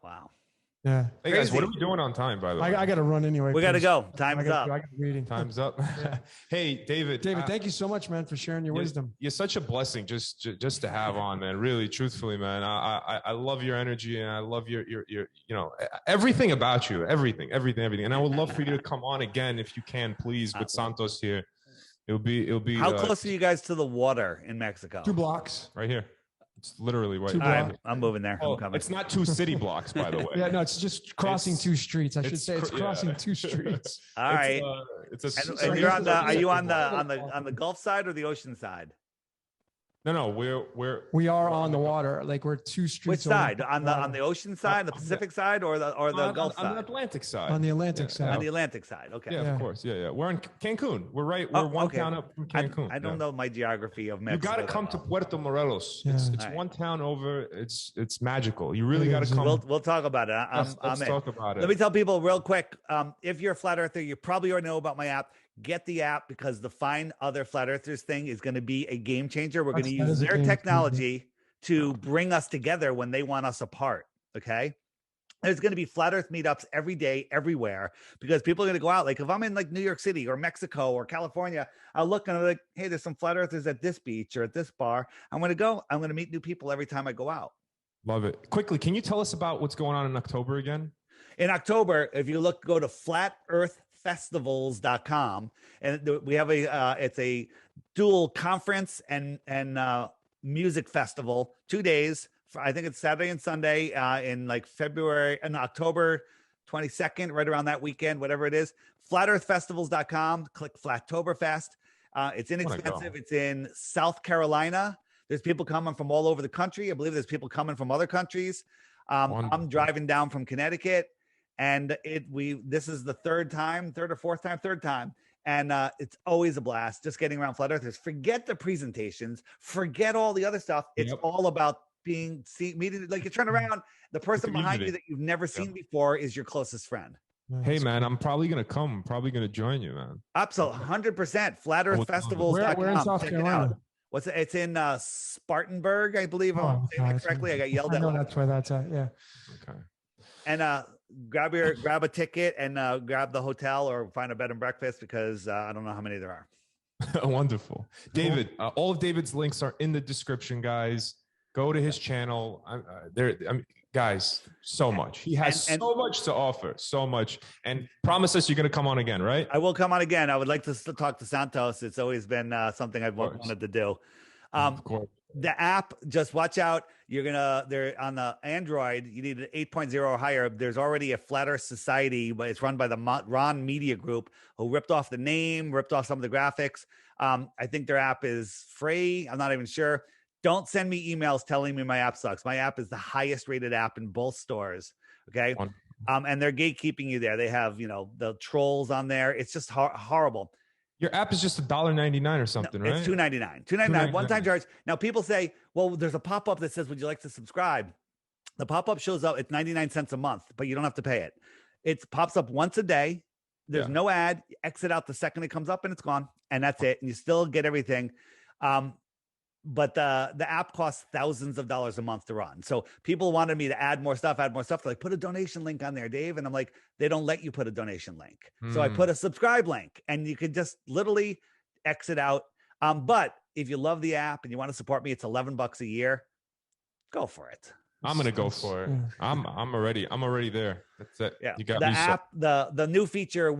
Wow. Yeah. Hey guys, what are Crazy. we doing on time, by the way? I got to run anyway. We got to 'cause go. I Time's got up. reading. Time's up. Hey, David. David, thank you so much, man, for sharing your wisdom. You're such a blessing just to have on, man. Really, truthfully, man. I love your energy, and I love your everything about you, everything. And I would love for you to come on again if you can, please, with Santos here. It'll be. How close are you guys to the water in Mexico? 2 blocks. Right here. It's literally right. 2 All right, blocks. I'm moving there. Oh, I'm coming. it's not 2 city blocks, by the way. Yeah, no, it's just crossing 2 streets. I should it's say it's cr- crossing yeah. 2 streets. All right. It's a. And you're on the. Are you on the Gulf side or the ocean side? No, we're. We are on the water. Like we're 2 streets. Which over side? the On water. the ocean side, the Pacific side, or the Gulf on the side? Atlantic side. On the Atlantic Yeah, side. On the Atlantic side. Okay. Yeah, Yeah. of course. Yeah. We're in Cancun. We're right. Oh, We're one okay. town up from Cancun. I don't know my geography of You Mexico. got to that come to well. Puerto Morelos. Yeah. It's Alright. one town over. It's magical. You really It got to is, come. We'll talk about it. Let's in. talk about it. Let me tell people real quick. If you're a flat earther, you probably already know about my app. Get the app because the Find Other Flat Earthers thing is going to be a game changer. We're going to That use is a their game technology to bring us together when they want us apart. Okay. There's going to be flat earth meetups every day, everywhere, because people are going to go out. Like if I'm in like New York City or Mexico or California, I'll look and I'm like, hey, there's some flat earthers at this beach or at this bar. I'm going to go. I'm going to meet new people every time I go out. Love it. Quickly, can you tell us about what's going on in October again? In October, if you go to flatearthfestivals.com, and we have it's a dual conference and music festival, 2 days. I think it's Saturday and Sunday in like February and October 22nd, right around that weekend, whatever it is. Flatearthfestivals.com. Click Flattoberfest. It's inexpensive. It's in South Carolina. There's people coming from all over the country. I believe there's people coming from other countries. I'm driving down from Connecticut, and this is the third or fourth time. And it's always a blast just getting around flat earthers. Forget the presentations, forget all the other stuff. It's all about meeting, like you turn around, the person behind you that you've never seen before is your closest friend. Hey man, I'm probably gonna come. I'm probably gonna join you, man. Absolutely, 100%. Flat Earth Festivals. Where in South Carolina? It's in Spartanburg, I believe. I'm saying that correctly. I got yelled at. I know that's where that's at. Yeah. Okay. And grab a ticket and grab the hotel or find a bed and breakfast because I don't know how many there are. Wonderful. David, all of David's links are in the description, guys. Go to his channel. Guys, so much. He has so much to offer, so much. And promise us you're going to come on again, right? I will come on again. I would like to talk to Santos. It's always been something I've wanted to do. Of course. The app, just watch out. They're on the Android. You need an 8.0 or higher. There's already a Flat Earth Society, but it's run by the Ron Media Group, who ripped off the name, ripped off some of the graphics. I think their app is free. I'm not even sure. Don't send me emails telling me my app sucks. My app is the highest rated app in both stores. Okay. And they're gatekeeping you there. They have, the trolls on there. It's just horrible. Your app is just $1.99 or something, right? It's $2.99. $2.99 one-time charge. Now people say, well, there's a pop-up that says, would you like to subscribe? The pop-up shows up. It's 99 cents a month, but you don't have to pay it. It pops up once a day. There's no ad. You exit out the second it comes up and it's gone. And that's it. And you still get everything. But the app costs thousands of dollars a month to run. So people wanted me to add more stuff. They're like, put a donation link on there, Dave. And I'm like, they don't let you put a donation link. So I put a subscribe link and you could just literally exit out. But if you love the app and you want to support me, it's $11 a year. Go for it. I'm going to go for it. I'm already there. That's it. Yeah. You got the me app, the new feature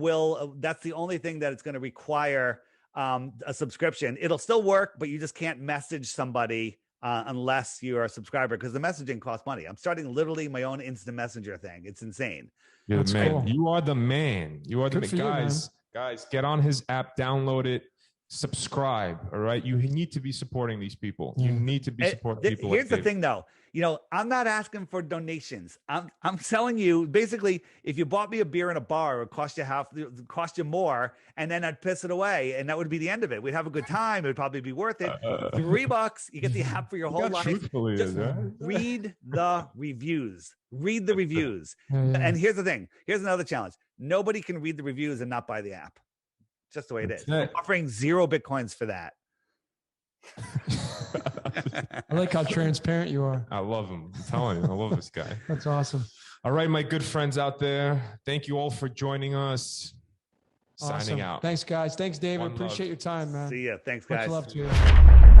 that's the only thing that it's going to require a subscription. It'll still work, but you just can't message somebody unless you're a subscriber because the messaging costs money. I'm starting literally my own instant messenger thing. It's insane. You're the man. Cool. You are the man. You are the man. Guys, get on his app, download it, subscribe. All right. You need to be supporting these people. You need to be supporting people. Here's the thing though. I'm not asking for donations. I'm telling you, basically, if you bought me a beer in a bar, it would cost you more, and then I'd piss it away, and that would be the end of it. We'd have a good time. It would probably be worth it. $3, you get the app for your whole life. Just read the reviews. Read the reviews. And here's the thing. Here's another challenge. Nobody can read the reviews and not buy the app. Just the way it is. I'm offering 0 Bitcoins for that. I like how transparent you are. I love him. I'm telling you, I love this guy. That's awesome. All right, my good friends out there. Thank you all for joining us. Awesome. Signing out. Thanks, guys. Thanks, David. One love. Appreciate your time, man. See ya. Thanks, Much guys. love to you.